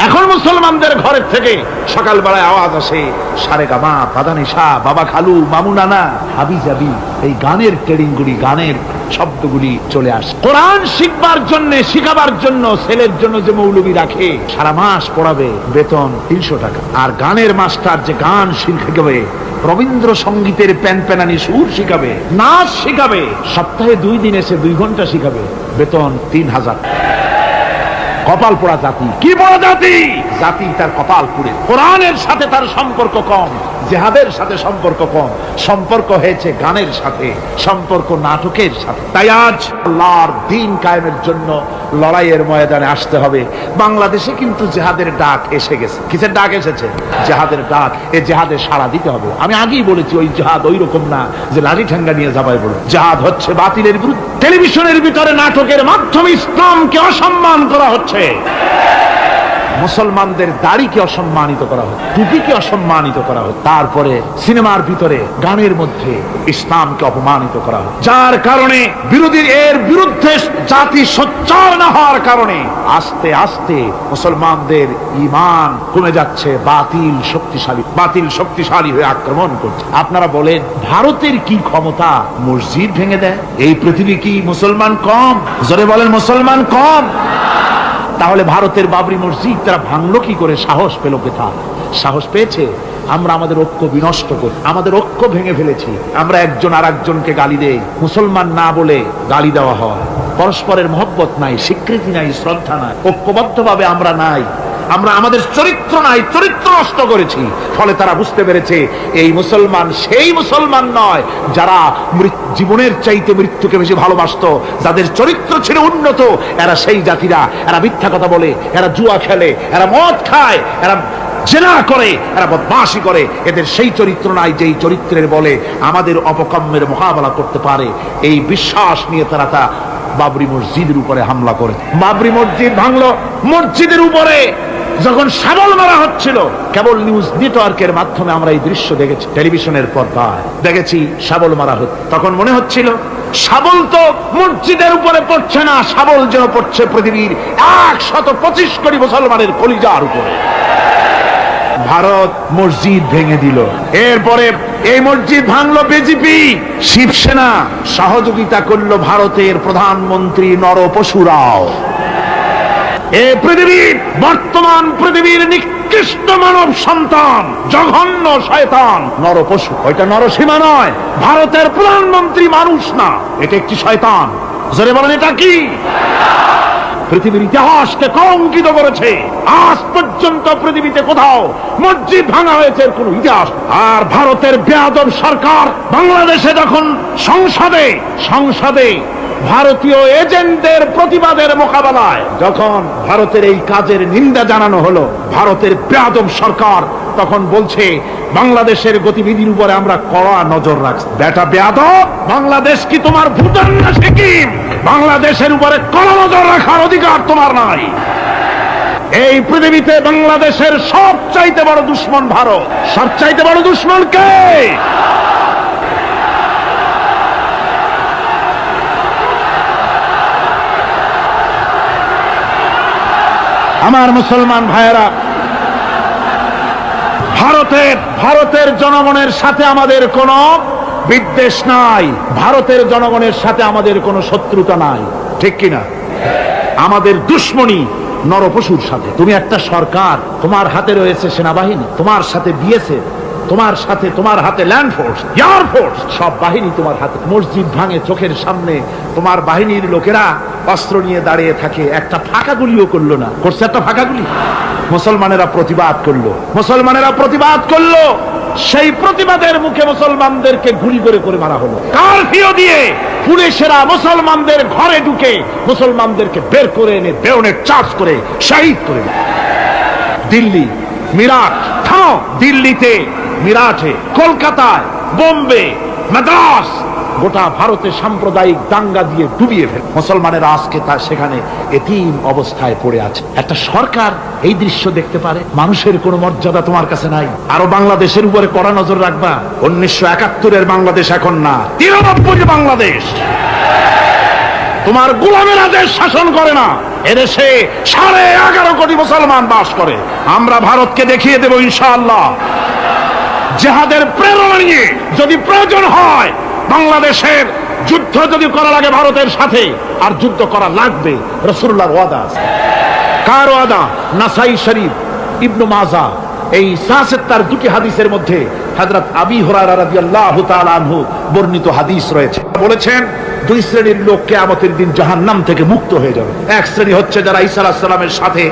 B: এখন মুসলমানদের ঘরের থেকে সকাল বেলায় আওয়াজ আসে সারেগামা, পাদানিসা, বাবা খালু, মামু নানা, হাবি জাবি, এই গানের ট্রেডিংগুলি, গানের শব্দগুলি চলে আসে। কোরআন শিখবার জন্য, শিখাবার জন্য ছেলের জন্য যে মৌলবি রাখে, সারা মাস পড়াবে, বেতন 300 টাকা। আর গানের মাস্টার যে গান শিখাবে, রবীন্দ্র সঙ্গীতের প্যানপ্যানানি সুর শিখাবে, নাচ শিখাবে, সপ্তাহে 2 দিন এসে 2 ঘন্টা শিখাবে, বেতন 3000। কপাল পোড়া জাতি। কি পোড়া জাতি? জাতি তার কপাল পুড়ে। কোরআনের সাথে তার সম্পর্ক কম, জিহাদের সাথে সম্পর্ক কম, সম্পর্ক হয়েছে গানের সাথে, সম্পর্ক নাটকের সাথে। তাই আজ আল্লাহর দ্বীন কায়েমের জন্য লড়াইয়ের ময়দানে আসতে হবে। বাংলাদেশে কিন্তু জিহাদের ডাক এসে গেছে। কিসের ডাক এসেছে? জিহাদের ডাক। এই জিহাদে সাড়া দিতে হবে। আমি আগেই বলেছি, ওই জিহাদ ওই রকম না যে লাঠি ঠেঙ্গা নিয়ে যাবাই বলে। জিহাদ হচ্ছে বাতিলের বিরুদ্ধে। টেলিভিশনের ভিতরে নাটকের মাধ্যমে ইসলামকে অসম্মান করা হচ্ছে, মুসলমানদের দাড়িকে অসম্মানিত করা হয়, টুপিকে অসম্মানিত করা হয়, তারপরে সিনেমার ভিতরে, গানের মধ্যে ইসলামকে অপমানিত করা হয়। যার কারণে বিরোধীর এর বিরুদ্ধে জাতি সোচ্চার না হওয়ার কারণে আস্তে আস্তে মুসলমানদের ঈমান কমে যাচ্ছে। বাতিল শক্তিশালী হয়ে আক্রমণ করছে। আপনারা বলেন, ভারতের কি ক্ষমতা মসজিদ ভেঙে দেয়? এই পৃথিবী কি মুসলমান কম? জোরে বলেন, মুসলমান কম? তাহলে ভারতের বাবরি মসজিদ তারা ভাঙলো কি করে? সাহস পেল কোথা? সাহস পেয়েছে আমরা আমাদের ঐক্য বিনষ্ট করি, আমাদের ঐক্য ভেঙে ফেলেছি। আমরা একজন আর একজনকে গালি দেই, মুসলমান না বলে গালি দেওয়া হয়। পরস্পরের মহব্বত নাই, স্বীকৃতি নাই, শ্রদ্ধা নাই, ঐক্যবদ্ধভাবে আমরা নাই। আমরা আমাদের চরিত্র নাই, চরিত্র নষ্ট করেছি। ফলে তারা বুঝতে পেরেছে এই মুসলমান সেই মুসলমান নয় যারা জীবনের চাইতে মৃত্যুকে বেশি ভালোবাসতো, যাদের চরিত্র ছিল উন্নত। এরা সেই জাতিরা, এরা মিথ্যা কথা বলে, এরা জুয়া খেলে, এরা মদ খায়, এরা জেনা করে, এরা বদমাশি করে। এদের সেই চরিত্র নাই যেই চরিত্রের বলে আমাদের অপকর্মের মোকাবেলা করতে পারে। এই বিশ্বাস নিয়ে তারা বাবরি মসজিদের উপরে হামলা করে। বাবরি মসজিদ ভাঙলো। মসজিদের উপরে যখন শাবল মারা হচ্ছিল, কেবল নিউজ নেটওয়ার্কের মাধ্যমে আমরা এই দৃশ্য দেখেছি, টেলিভিশনের পর্দায় দেখেছি শাবল মারা হচ্ছে। তখন মনে হচ্ছিল শাবল তো মসজিদের উপরে পড়ছে না, শাবল যেন পড়ছে পৃথিবীর 125 কোটি মুসলমানের কলিজার উপরে। ভারত মসজিদ ভেঙে দিল। এরপরে এই মসজিদ ভাঙলো বিজেপি, শিবসেনা সহযোগিতা করলো ভারতের প্রধানমন্ত্রী নরপশুরাও। এই পৃথিবীর বর্তমান পৃথিবীর নিকৃষ্ট মানব সন্তান, জঘন্য শয়তান নরপশু। ওইটা নরসীমা নয়, ভারতের প্রধানমন্ত্রী মানুষ না, এটা একটি শয়তান। জোরে বলেন, এটা কি? পৃথিবীর ইতিহাসকে কলঙ্কিত করেছে। আজ পর্যন্ত পৃথিবীতে কোথাও মসজিদ ভাঙা হয়েছে কোন ইতিহাস। আর ভারতের বেয়াদব সরকার বাংলাদেশে যখন সংসদে ভারতীয় এজেন্টদের প্রতিবাদের মোকাবেলায় যখন ভারতের এই কাজের নিন্দা জানানো হলো, ভারতের বেয়াদব সরকার তখন বলছে বাংলাদেশের গতিবিধির উপরে আমরা কড়া নজর রাখছি। বেটা বেয়াদব, বাংলাদেশ কি তোমার ভুটান না সিকিম? বাংলাদেশের উপরে কড়া নজর রাখার অধিকার তোমার নাই। এই পৃথিবীতে বাংলাদেশের সবচাইতে বড় দুশ্মন ভারত। সবচাইতে বড় দুশ্মন কে? আমার মুসলমান ভাইয়েরা, ভারতের জনগণের সাথে আমাদের কোনো বিদ্বেষ নাই, ভারতের জনগণের সাথে আমাদের কোনো শত্রুতা নাই, ঠিক কিনা? আমাদের দুশ্মনী নরপশুর সাথে। তুমি একটা সরকার, তোমার হাতে রয়েছে সেনাবাহিনী, তোমার সাথে বিএসএফ, তোমার হাতে ল্যান্ড ফোর্স, এয়ার ফোর্স, সব বাহিনী তোমার হাতে। মসজিদ ভাঙে চোখের সামনে, তোমার বাহিনীর লোকেরা অস্ত্র নিয়ে দাঁড়িয়ে থাকে, একটা ফাঁকা গুলিও করলো না। করছে একটা ফাঁকা গুলি? মুসলমানেরা প্রতিবাদ করলো, সেই প্রতিবাদের মুখে মুসলমানদেরকে গুলি করে করে মারা হলো। কারফিউ দিয়ে পুলিশেরা মুসলমানদের ঘরে ঢুকে মুসলমানদেরকে বের করে এনে বেয়নেট চার্জ করে শহীদ করে দিল। দিল্লি, মিরাট, দিল্লিতে, মিরাটে, কলকাতায়, বোম্বে, মাদ্রাস, গোটা ভারতে সাম্প্রদায়িক দাঙ্গা দিয়ে ডুবিয়ে ফেলে মুসলমানেরা আজকে তা সেখানে এতিম অবস্থায় পড়ে আছে। একটা সরকার এই দৃশ্য দেখতে পারে? মানুষের কোনো মর্যাদা তোমার কাছে নাই। আরো বাংলাদেশের উপরে কড়া নজর রাখবা। 1971-এর বাংলাদেশ এখন না, 93 বাংলাদেশ। তোমার গোলামেরা দেশ শাসন করে না, এদেশে 11.5 কোটি মুসলমান বাস করে। আমরা ভারতকে দেখিয়ে দেব ইনশাআল্লাহ, জিহাদের প্রেরণা নিয়ে যদি প্রয়োজন হয় বাংলাদেশের যুদ্ধ যদি করা লাগে ভারতের সাথে, আর যুদ্ধ করা লাগবে, রাসূলুল্লাহর ওয়াদা আছে। কার ওয়াদা? নাসাই শরীফ, ইবনে মাজাহ, এই সাহাসেত্তার দুটি হাদিসের মধ্যে হযরত আবী হুরায়রা রাদিয়াল্লাহু তাআলা আনহু বর্ণিত হাদিস রয়েছে। বলেছেন, দুই শ্রেণীর লোক কিয়ামতের দিন জাহান্নাম থেকে মুক্ত হয়ে যাবে। এক শ্রেণী হচ্ছে যারা ঈসা আলাইহিস সালামের সাথে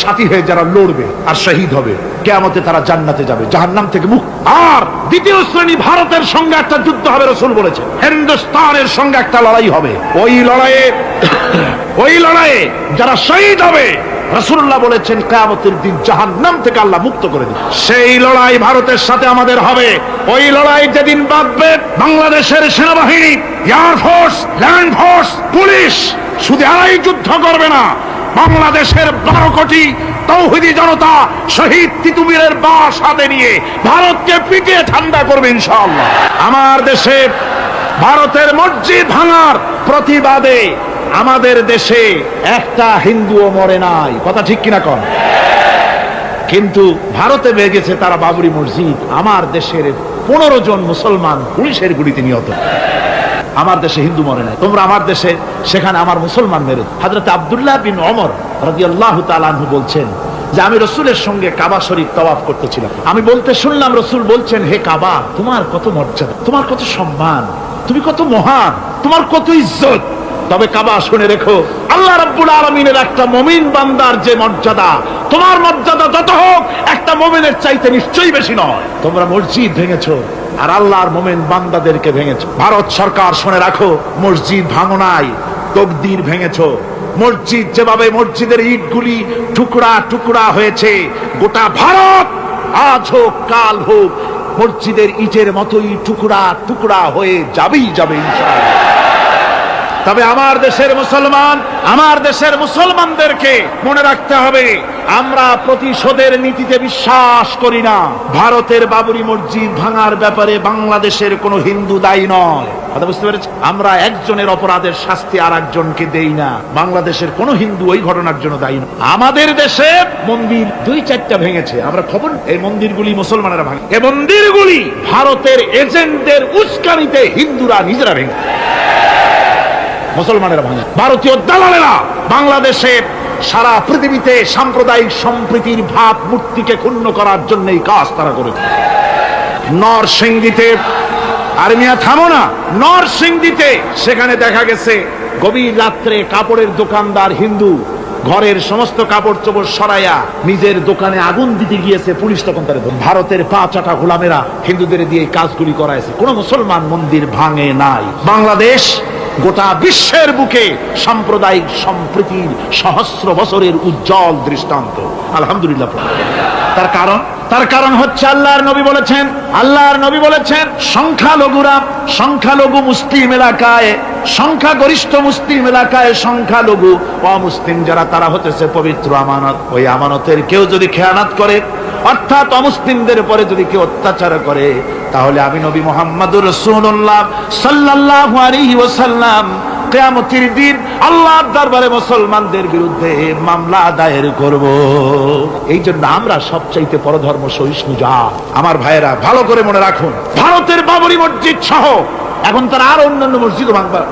B: সাথী হয়ে যারা লড়বে আর শহীদ হবে, কিয়ামতে তারা জান্নাতে যাবে, জাহান্নাম থেকে মুক্ত। আর দ্বিতীয় শ্রেণী, ভারতের সঙ্গে একটা যুদ্ধ হবে, রাসূল বলেছেন হিন্দুস্তানের সঙ্গে একটা লড়াই হবে। ওই লড়াইয়ে যারা শহীদ হবে, রাসূলুল্লাহ বলেছেন কিয়ামতের দিন জাহান্নাম থেকে আল্লাহ মুক্ত করে দিবেন। সেই লড়াই ভারতের সাথে আমাদের হবে। ওই লড়াই যেদিন বাঁধবে, বাংলাদেশের সেনাবাহিনী, air force, land force, police শুধু এরাই যুদ্ধ করবে না, বাংলাদেশের 12 কোটি তৌহিদি জনতা শহীদ তিতুমীরের বাস হাতে নিয়ে ভারতকে পিটিয়ে ঠান্ডা করবে ইনশাআল্লাহ। আমার দেশে ভারতের মসজিদ ভাঙার প্রতিবাদে আমাদের দেশে একটা হিন্দুও মরে নাই, কথা ঠিক কিনা কন? কিন্তু ভারতে ভেঙেছে তারা বাবরি মসজিদ। আমার দেশের 15 জন মুসলমান পুলিশের গুলিতে নিহত। আমার দেশে হিন্দু মরে নাই। তোমরা আমার দেশে, সেখানে আমার মুসলমান মেরে। হযরত আব্দুল্লাহ বিন ওমর রাদিয়াল্লাহু তাআলা আনহু বলছেন যে আমি রাসূলের সঙ্গে কাবা শরীফ তাওয়াফ করতেছিলাম। আমি বলতে শুনলাম রাসূল বলছেন, হে কাবা, তোমার কত মর্যাদা, তোমার কত সম্মান, তুমি কত মহান, তোমার কত ইজ্জত। তবে কাবা, শুনে রেখো, আল্লাহ রাব্বুল আলামিনের একটা মুমিন বান্দার যে মর্যাদা, তোমার মর্যাদা যত হোক একটা মুমিনের চাইতে নিশ্চয়ই বেশি নয়। তোমরা মসজিদ ভেঙেছো আর আল্লাহর মুমিন বান্দাদেরকে ভেঙেছো। ভারত সরকার, শুনে রাখো, মসজিদ ভাঙো নাই, তকদির ভেঙেছো। মসজিদ যেভাবে মসজিদের ইটগুলি টুকরা টুকরা হয়েছে, গোটা ভারত আজ হোক কাল হোক মসজিদের ইটের মতোই টুকরা টুকরা হয়ে যাবেই যাবে ইনশাআল্লাহ। তবে আমার দেশের মুসলমানদেরকে মনে রাখতে হবে, আমরা প্রতিশোধের নীতিতে বিশ্বাস করি না। ভারতের বাবরি মসজিদ ভাঙার ব্যাপারে বাংলাদেশের কোনো হিন্দু দায়ী নয়, কথা বুঝতে পেরেছেন? আমরা একজনের অপরাধের শাস্তি আর একজনকে দেই না। বাংলাদেশের কোনো হিন্দু ওই ঘটনার জন্য দায়ী নয়। আমাদের দেশে মন্দির 2-4টা ভেঙেছে, আমরা খবর, এই মন্দিরগুলি মুসলমানেরা ভাঙে। এই মন্দিরগুলি ভারতের এজেন্টদের উস্কানিতে হিন্দুরা নিজেরা ভেঙে, মুসলমানেরা ভাঙে। ভারতীয় দালালেরা বাংলাদেশের সারা পৃথিবীতে সাম্প্রদায়িক সম্প্রীতির ভাব মূর্তিকে ক্ষুণ্ণ করার জন্য এই কাজ তারা করেছে। নরসিংদীতে, আর মিয়া থামো না, নরসিংদীতে সেখানে দেখা গেছে গভীর রাত্রে কাপড়ের দোকানদার হিন্দু ঘরের সমস্ত কাপড় চোপড় সরাইয়া নিজের দোকানে আগুন দিতে গিয়েছে, পুলিশ তখন তার ভারতের 5-8 গোলামেরা হিন্দুদের দিয়ে এই কাজগুলি করাইছে। কোন মুসলমান মন্দির ভাঙে নাই। বাংলাদেশ গোটা বিশ্বের বুকে সাম্প্রদায়িক সম্প্রীতির সহস্র বছরের উজ্জ্বল দৃষ্টান্ত, আলহামদুলিল্লাহ। তার কারণ হচ্ছে আল্লাহর নবী বলেছেন সংখ্যালঘু মুসলিম এলাকায়, সংখ্যাগরিষ্ঠ মুসলিম এলাকায় সংখ্যালঘু অমুসলিম যারা, তারা হতেছে পবিত্র আমানত। ওই আমানতের কেউ যদি খেয়ানত করে, অর্থাৎ অমুসলিমদের উপরে যদি কেউ অত্যাচার করে, তাহলে আমি নবী মুহাম্মদুর রাসূলুল্লাহ সাল্লাল্লাহু আলাইহি ওয়াসাল্লাম কিয়ামতের দিন আল্লাহর দরবারে মুসলমানদের বিরুদ্ধে মামলা দায়ের করব। এই জন্য আমরা সবচাইতে পরধর্ম সহিষ্ণু জাত। আমার ভাইয়েরা ভালো করে মনে রাখুন, ভারতের বাবরি মসজিদ সহ এখন তারা আর অন্যান্য মসজিদও ভাঙবার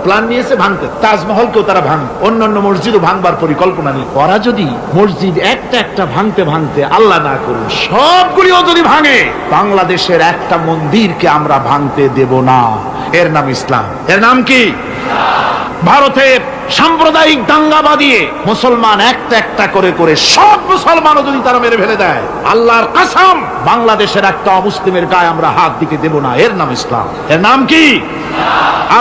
B: প্ল্যান নিয়েছে, ভাঙতে তাজমহলকেও তারা ভাঙবে, অন্যান্য মসজিদও ভাঙবার পরিকল্পনা নিয়ে। ওরা যদি মসজিদ একটা একটা ভাঙতে ভাঙতে আল্লাহ না করুন সবগুলিও যদি ভাঙে, বাংলাদেশের একটা মন্দিরকে আমরা ভাঙতে দেব না। এর নাম ইসলাম। এর নাম কি? ভারতের সাম্প্রদায়িক দাঙ্গা বাঁধিয়ে মুসলমান একটা একটা করে করে সব মুসলমানও যদি তারা মেরে ফেলে দেয়, আল্লাহর কসম বাংলাদেশের একটা অমুসলিমের গায়ে আমরা হাত দিতে দেব না। এর নাম ইসলাম। এর নাম কি?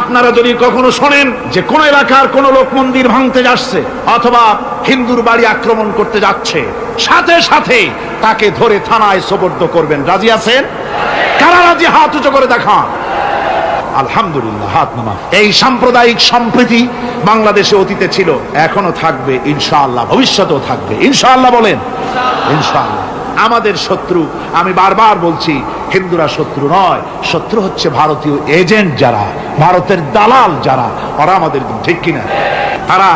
B: আপনারা যদি কখনো শোনেন যে কোন এলাকার কোন লোক মন্দির ভাঙতে যাচ্ছে অথবা হিন্দুর বাড়ি আক্রমণ করতে যাচ্ছে, সাথে সাথে তাকে ধরে থানায় সোপর্দ করবেন। রাজি আছেন? কারা রাজি? হাত উঁচু করে দেখান। আলহামদুলিল্লাহ, হাত নামা। এই সাম্প্রদায়িক সম্প্রীতি বাংলাদেশে অতীতে ছিল, এখনো থাকবে ইনশাআল্লাহ, ভবিষ্যতেও থাকবে ইনশাআল্লাহ। বলেন ইনশাআল্লাহ। আমাদের শত্রু, আমি বারবার বলছি, হিন্দুরা শত্রু নয়, শত্রু হচ্ছে ভারতীয় এজেন্ট যারা, ভারতের দালাল যারা, ওরা আমাদের, ঠিক কিনা? তারা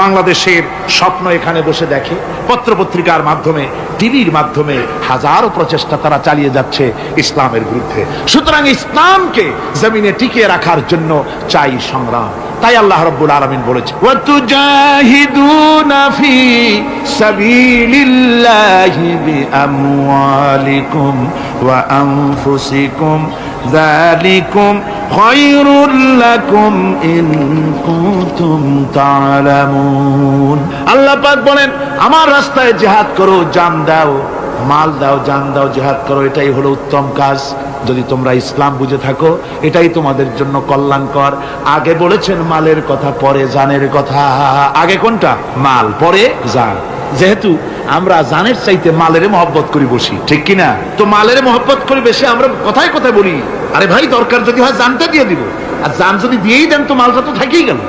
B: বাংলাদেশের স্বপ্ন এখানে বসে দেখে, পত্রপত্রিকার মাধ্যমে, টিভির মাধ্যমে হাজারো প্রচেষ্টা তারা চালিয়ে যাচ্ছে ইসলামের বিরুদ্ধে। সুতরাং ইসলামকে জমিনে টিকিয়ে রাখার জন্য চাই সংগ্রাম। তাই আল্লাহ রাব্বুল আলামিন বলেছে, ওয়াতুজাহিদুনা ফি সাবিলিল্লাহি বিআমওয়ালিকুম ওয়া আনফুসিকুম যালিকুম খায়রুল লাকুম ইন কুনতুম তা'লামুন। আল্লাহ পাক বলেন, আমার রাস্তায় জিহাদ করো, জান দাও, মাল দাও, জান দাও, জিহাদ করো, এটাই হলো উত্তম কাজ। যদি তোমরা ইসলাম বুঝে থাকো এটাই তোমাদের জন্য কল্যাণকর। আগে বলেছেন মালের কথা, পরে জানের কথা। আগে কোনটা? মাল, পরে জান। যেহেতু আমরা জানের চাইতে মালের মহব্বত করি বসি, ঠিক কিনা? তো মালের মহব্বত করি বেশি, আমরা কথায় কথায় বলি, আরে ভাই দরকার যদি হয় জানটা দিয়ে দিব, আর জান যদি দিয়েই দেন তো মালটা তো থেকেই গেল।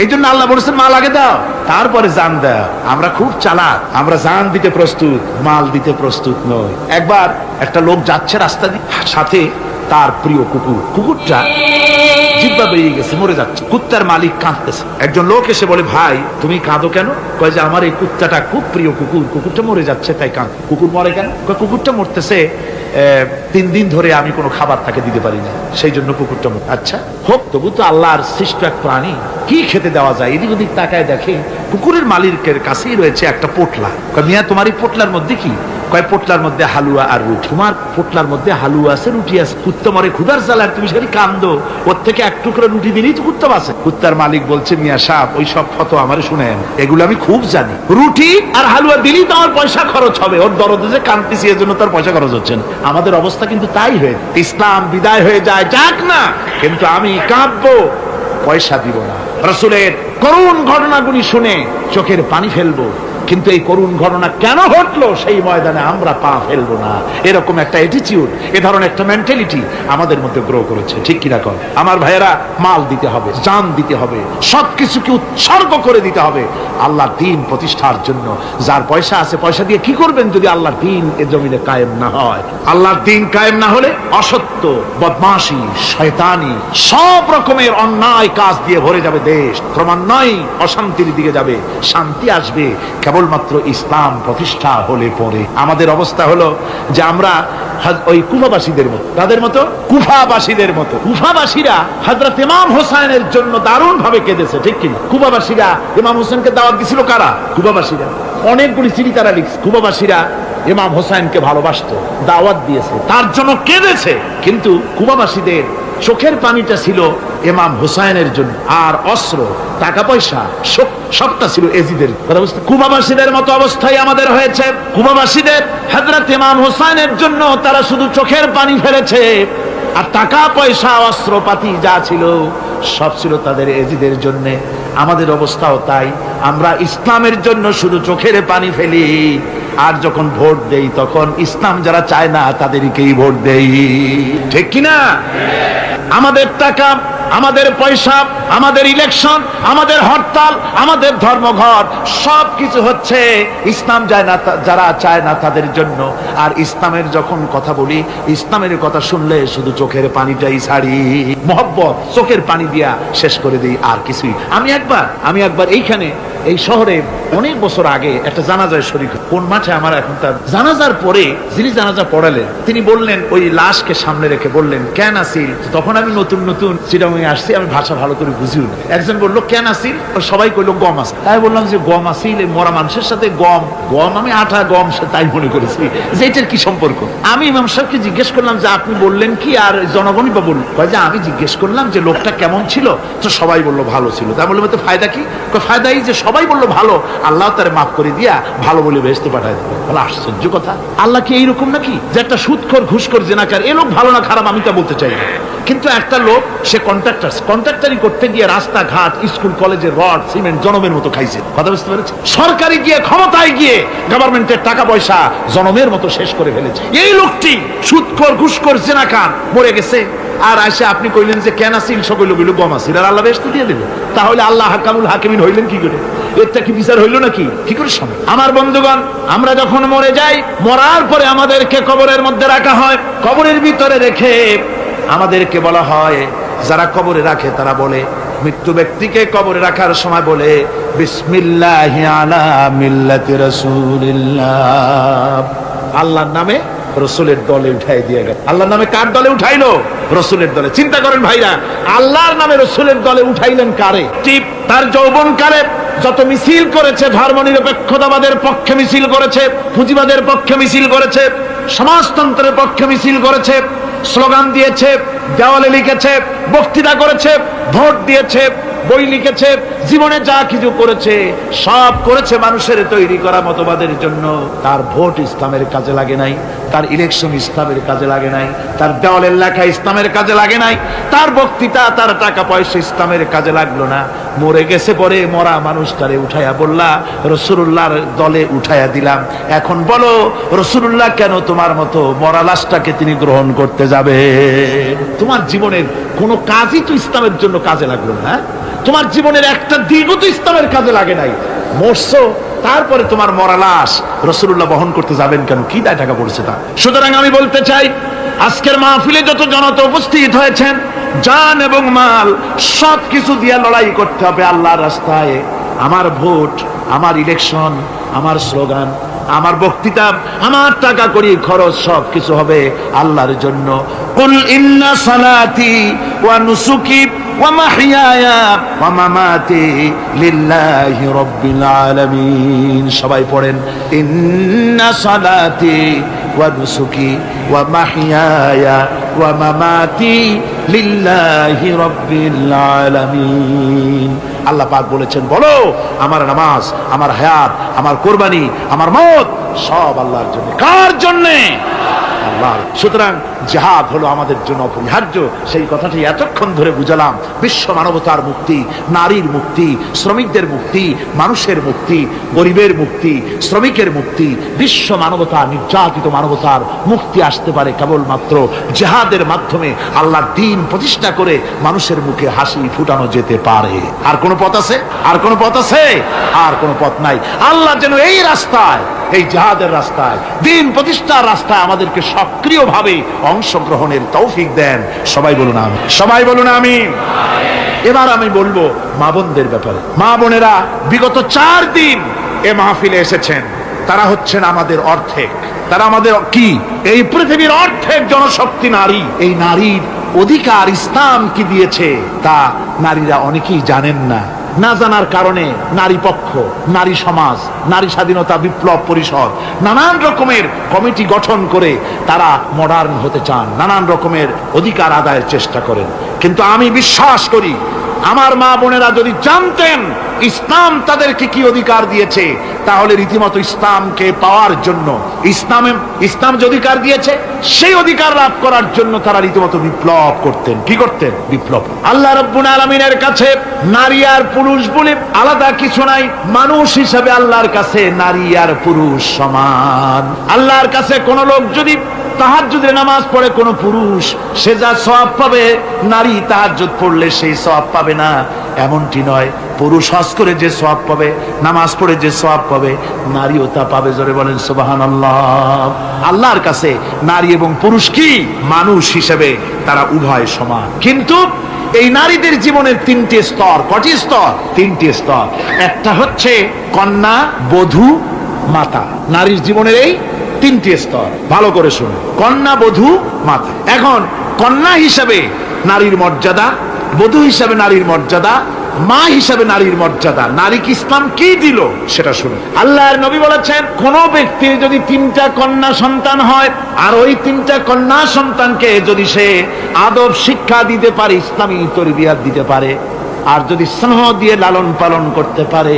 B: এই জন্য আল্লাহ বলেছেন মাল আগে দাও, তারপরে জান দাও। আমরা খুব চালাক, আমরা জান দিতে প্রস্তুত, মাল দিতে প্রস্তুত নই। একবার একটা লোক যাচ্ছে রাস্তা দিয়ে, সাথে তার প্রিয় কুকুর, কুকুরটা জিব্বা বেরিয়ে গেছে, মরে যাচ্ছে। কুত্তার মালিক কাঁদতেছে। একজন লোক এসে বলে, ভাই তুমি কাঁদো কেন? কয় যে আমার এই কুত্তাটা খুব প্রিয় কুকুর, কুকুরটা মরে যাচ্ছে তাই কাঁদ। কুকুর মরে কেন? কয় কুকুরটা মরতেছে 3 দিন ধরে আমি কোনো খাবার তাকে দিতে পারি না, সেই জন্য কুকুরটা মরে। আচ্ছা হোক, তবু তো আল্লাহর সৃষ্ট এক প্রাণী, কি খেতে দেওয়া যায়? এদিক ওদিক তাকায় দেখে কুকুরের মালিকের কাছেই রয়েছে একটা পোটলা। কয় মিয়া তোমার এই পোটলার মধ্যে কি? কয় পোটলার মধ্যে হালুয়া আর রুটি। তোমার পোটলার মধ্যে হালুয়া আছে, রুটি আছে, কুত্তা মরে ক্ষুধার জ্বালায় তুমি সেখানে কান্দো, ওর থেকে এক টুকরো রুটি দিলেই তো কুত্তা বাঁচে। কুত্তার মালিক বলছে, মিয়া সাহেব ওই সব ফতো আমার শুনেন, এগুলো আমি খুব জানি, রুটি আর হালুয়া দিলেই তো আমার পয়সা খরচ হবে, ওর দরদে যে কান্দতেছি এর জন্য তার পয়সা খরচ হচ্ছে না। আমাদের অবস্থা কিন্তু তাই হয়ে, ইসলাম বিদায় হয়ে যায়, যাক না, কিন্তু আমি কাঁদবো, পয়সা দিব না। রাসূলের করুণ ঘটনাগুলি শুনে চোখের পানি ফেলবো, কিন্তু এই করুণ ঘটনা কেন ঘটলো সেই ময়দানে আমরা পা ফেলবো না। এরকম একটা অ্যাটিটিউড, এ ধরনের একটা মেন্টালিটি আমাদের মধ্যে গ্রো করেছে, ঠিক কিনা কর? আমার ভাইয়েরা, মাল দিতে হবে, জান দিতে হবে, সবকিছুকে উৎসর্গ করে দিতে হবে আল্লাহর দ্বীন প্রতিষ্ঠার জন্য। যার পয়সা আছে, পয়সা দিয়ে কি করবেন যদি আল্লাহর দ্বীন এ জমিনে কায়েম না হয়? আল্লাহর দ্বীন কায়েম না হলে অসত্য, বদমাশি, শয়তানি, সব রকমের অন্যায় কাজ দিয়ে ভরে যাবে দেশ, ক্রমান্বয়ে অশান্তির দিকে যাবে। শান্তি আসবে কেবলমাত্র ইসলাম প্রতিষ্ঠা হলে পরে। আমাদের অবস্থা হলো যে আমরা ওই কুফাবাসীদের মতো, তাদের মতো, কুফাবাসীদের মতো। কুফাবাসীরা হযরত ইমাম হোসেনের জন্য দারুণ ভাবে কেঁদেছে, ঠিক কিনা? কুফাবাসীরা ইমাম হোসেনকে দাওয়াত দিছিল কারা? কুফাবাসীরা। অনেকগুলি চিঠি তারা লিখছে। কুফাবাসীরা ইমাম হোসেনকে ভালোবাসতো, দাওয়াত দিয়েছে, তার জন্য কেঁদেছে। কিন্তু কুফাবাসীদের চোখের পানিটা ছিল ইমাম হুসাইনের জন্য, আর অস্ত্র, টাকা পয়সা সবটা ছিল এজিদের। কুফাবাসীদের মতো অবস্থায় আমাদের হয়েছে। কুফাবাসীদের হযরত ইমাম হুসাইনের জন্য তারা শুধু চোখের পানি ফেলেছে, আর টাকা পয়সা অস্ত্রপাতি যা ছিল সব ছিল তাদের এজিদের জন্য। আমাদের অবস্থাও তাই, আমরা ইসলামের জন্য শুধু চোখের পানি ফেলি, আর যখন ভোট দেই তখন ইসলাম যারা চায় না তাদেরকেই ভোট দেই, ঠিক কিনা? আমাদের টাকা আমাদের পয়সা, আমাদের ইলেকশন, আমাদের হরতাল, আমাদের ধর্মঘট সব কিছু হচ্ছে ইসলাম যায় না, যারা চায় না তাদের জন্য। আর ইসলামের যখন কথা বলি, ইসলামের কথা শুনলে শুধু চোখের পানিটাই ছাড়ি, মহব্বত চোখের পানি দিয়া শেষ করে দিই, আর কিছুই। আমি একবার এইখানে এই শহরে অনেক বছর আগে একটা জানাজায় শরীক। কোন মাঠে আমার এখন তার জানাজার পরে যিনি জানাজা পড়ালেন তিনি বললেন, ওই লাশকে সামনে রেখে বললেন, কেন আসিল? তখন আমি নতুন নতুন চিটাগাঙে আসছি, আমি ভাষা ভালো করে বুঝিও না। একজন বললো কেন আসিল? সবাই কইলো গম আসিল। তাই বললাম যে গম আসিল, এই মরা মানুষের সাথে গম গম আমি আটা গম তাই মনে করেছি যে এটার কি সম্পর্ক। আমি ইমাম সাহেবকে জিজ্ঞেস করলাম যে আপনি বললেন কি, আর জনগণই বা বলল? যে আমি জিজ্ঞেস করলাম যে লোকটা কেমন ছিল, তো সবাই বললো ভালো ছিল। তাই বললাম তো ফায়দা কি? ফায়দা এই যে সবাই বললো ভালো, আল্লাহ তারে মাফ করে দিয়া ভালো বলে বেহেশতে পাঠায় দেবে। বলে আশ্চর্য কথা, আল্লাহ কি এইরকম নাকি যে একটা সুদখোর ঘুষখোর জেনাকার এ লোক ভালো না খারাপ আমি তা বলতে চাই না, কিন্তু একটা লোক সে কন্ট্রাক্টারি করতে গিয়ে রাস্তাঘাট, স্কুল কলেজের রড সিমেন্ট জনমের মতো খাইছে। কথা বুঝতে পেরেছে? সরকারি গিয়ে ক্ষমতায় গিয়ে গভর্নমেন্টের টাকা পয়সা জনমের মতো শেষ করে ফেলেছে। এই লোকটি সুদখোর ঘুষখোর জেনাকার মরে গেছে, আর আসে আপনি কইলেন যে কেন আসিল? সকল কইল গম আসিল, আর আল্লাহ বেহেশত দিয়ে দেবে। তাহলে আল্লাহ হাকামুল হাকিমিন হইলেন কি করে? এটা কি বিচার হইল নাকি? কি করে শোনে? আমার বন্ধুগণ, আমরা যখন মরে যাই, মরার পরে আমাদেরকে কবরের মধ্যে রাখা হয়। কবরের ভিতরে রেখে আমাদেরকে বলা হয়, যারা কবরে রাখে তারা বলে, মৃত্যু ব্যক্তিকে কবরে রাখার সময় বলে, বিসমিল্লাহি আলা মিল্লাতি রাসূলিল্লাহ, আল্লাহর নামে রসুলের দলে উঠাই দিয়ে গেল। আল্লাহর নামে কার দলে উঠাইলো? রসুলের দলে। চিন্তা করেন ভাইরা, আল্লাহর নামে রসুলের দলে উঠাইলেন কারে? ঠিক তার যৌবনকালে যত মিছিল করেছে, ধর্মনিরপেক্ষতাবাদের পক্ষে মিছিল করেছে, পুঁজিবাদের পক্ষে মিছিল করেছে, সমাজতন্ত্রের পক্ষে মিছিল করেছে, স্লোগান দিয়েছে, দেওয়ালে লিখেছে, বক্তৃতা করেছে, ভোট দিয়েছে, বই লিখেছে, জীবনে যা কিছু করেছে সব করেছে মানুষের তৈরি করা মতবাদের জন্য। তার ভোট ইসলামের কাজে লাগে নাই, তার ইলেকশন ইসলামের কাজে লাগে নাই, তার দেওয়ালের লেখা ইসলামের কাজে লাগে নাই, তার বক্তৃতা, তার টাকা পয়সা ইসলামের কাজে লাগলো না। মরে গেছে, পরে মরা মানুষটারে উঠাইয়া বললা রাসূলুল্লাহর দলে উঠাইয়া দিলাম। এখন বলো রাসূলুল্লাহ কেন তোমার মতো মরা লাশটাকে তিনি গ্রহণ করতে যাবে? তোমার জীবনের কোনো কাজই তো ইসলামের জন্য কাজে লাগলো না। তোমার জীবনের একটা দিনও তো ইসলামের কাজে লাগে নাই। মরছো, তারপরে তোমার মরা লাশ রাসূলুল্লাহ বহন করতে যাবেন কেন? কি দায় টাকা পড়ছে তা? সুতরাং আমি বলতে চাই, আজকের মাহফিলে যত জনতা উপস্থিত হয়েছেন, জান এবং মাল সব কিছু দিয়ে লড়াই করতে হবে আল্লাহর রাস্তায়। আমার ভোট, আমার ইলেকশন, আমার স্লোগান, আমার বক্তৃতা, আমার টাকা করি খরচ সব কিছু হবে আল্লাহর জন্য। কুল ইন্না সালাতি ওয়া নুসুকি ওয়া মাহইয়ায়া ওয়া মামাতি লিল্লাহি রাব্বিল আলামিন। সবাই পড়েন, ইন্না সালাতি ওয়া নুসুকি ওয়া মাহইয়ায়া ওয়া মামাতি লিল্লাহি রাব্বিল আলামিন। আল্লাহ পাক বলেছেন, বলো আমার নামাজ, আমার হায়াত, আমার কোরবানি, আমার মত সব আল্লাহর জন্য। কার জন্যে? আল্লাহর। সুতরাং জিহাদ হলো আমাদের জন্য অপরিহার্য। সেই কথাটি এতক্ষণ ধরে বুঝালাম। বিশ্ব মানবতার মুক্তি, নারীর মুক্তি, শ্রমিকদের মুক্তি, মানুষের মুক্তি, গরিবের মুক্তি, শ্রমিকের মুক্তি, বিশ্ব মানবতা, নির্যাতিত মানবতার মুক্তি আসতে পারে কেবলমাত্র জিহাদের মাধ্যমে। আল্লাহর দ্বীন প্রতিষ্ঠা করে মানুষের মুখে হাসি ফুটানো যেতে পারে। আর কোন পথ আছে? আর কোন পথ আছে? আর কোন পথ নাই। আল্লাহ যেন এই রাস্তায়, এই জিহাদের রাস্তায়, দ্বীন প্রতিষ্ঠার রাস্তায় আমাদেরকে সক্রিয়ভাবে অংশগ্রহণের তৌফিক দেন। সবাই বলুন আমিন। সবাই বলুন আমিন। এবার আমি বলবো মা বোনদের ব্যাপারে। মা বোনেরা বিগত 4 দিন এ মাহফিলে এসেছেন। তারা হচ্ছেন আমাদের অর্ধেক। তারা আমাদের কি? এই পৃথিবীর অর্ধেক জনশক্তি নারী। এই নারীর অধিকার ইসলাম কি দিয়েছে তা নারীরা অনেকেই জানেন না। না জানার কারণে নারী পক্ষ, নারী সমাজ, নারী স্বাধীনতা বিপ্লব পরিষদ নানান রকমের কমিটি গঠন করে তারা মডার্ন হতে চান, নানান রকমের অধিকার আদায়ের চেষ্টা করেন। কিন্তু আমি বিশ্বাস করি, আমার মা বোনেরা যদি জানতেন ইসলাম তাদেরকে কি অধিকার দিয়েছে, তাহলে রীতিমতো ইসলামকে পাওয়ার জন্য, ইসলাম যে অধিকার দিয়েছে সেই অধিকার লাভ করার জন্য তারা রীতিমতো বিপ্লব করতেন। কি করতেন? বিপ্লব। আল্লাহ রাব্বুল আলামিনের কাছে নারী আর পুরুষ বলে আলাদা কিছু নাই। মানুষ হিসেবে আল্লাহর কাছে নারী আর পুরুষ সমান। আল্লাহর কাছে কোন লোক যদি তাহাজ্জুদের নামাজ পড়ে কোন পুরুষ, সে যা সওয়াব পাবে নারী তাহাজ্জুদ পড়লে সেই সওয়াব পাবে না, এমনটি নয়। পুরুষ হজ করে যে সওয়াব পাবে, নামাজ পড়ে যে সওয়াব পাবে, নারীও তা পাবে। জোরে বলেন সুবহানাল্লাহ। আল্লাহর কাছে নারী এবং পুরুষ কি মানুষ হিসেবে তারা উভয় সমান। কিন্তু এই নারীদের জীবনের তিনটি স্তর। কটি স্তর? তিনটি স্তর। একটা হচ্ছে কন্যা, বধূ, মাতা। নারীর জীবনের এই তিনটি স্তর, ভালো করে শুনুন। কন্যা, বধূ, মাতা। এখন কন্যা হিসাবে নারীর মর্যাদা, বধূ হিসাবে নারীর মর্যাদা, মা হিসাবে নারীর মর্যাদা। নারীকে ইসলাম কি দিল সেটা শুনুন। আল্লাহর নবী বলেছেন, কোন ব্যক্তির যদি তিনটা কন্যা সন্তান হয়, আর ওই তিনটা কন্যা সন্তানকে যদি সে আদব শিক্ষা দিতে পারে, ইসলামী তরবিয়াত দিতে পারে, আর যদি স্নেহ দিয়ে লালন পালন করতে পারে,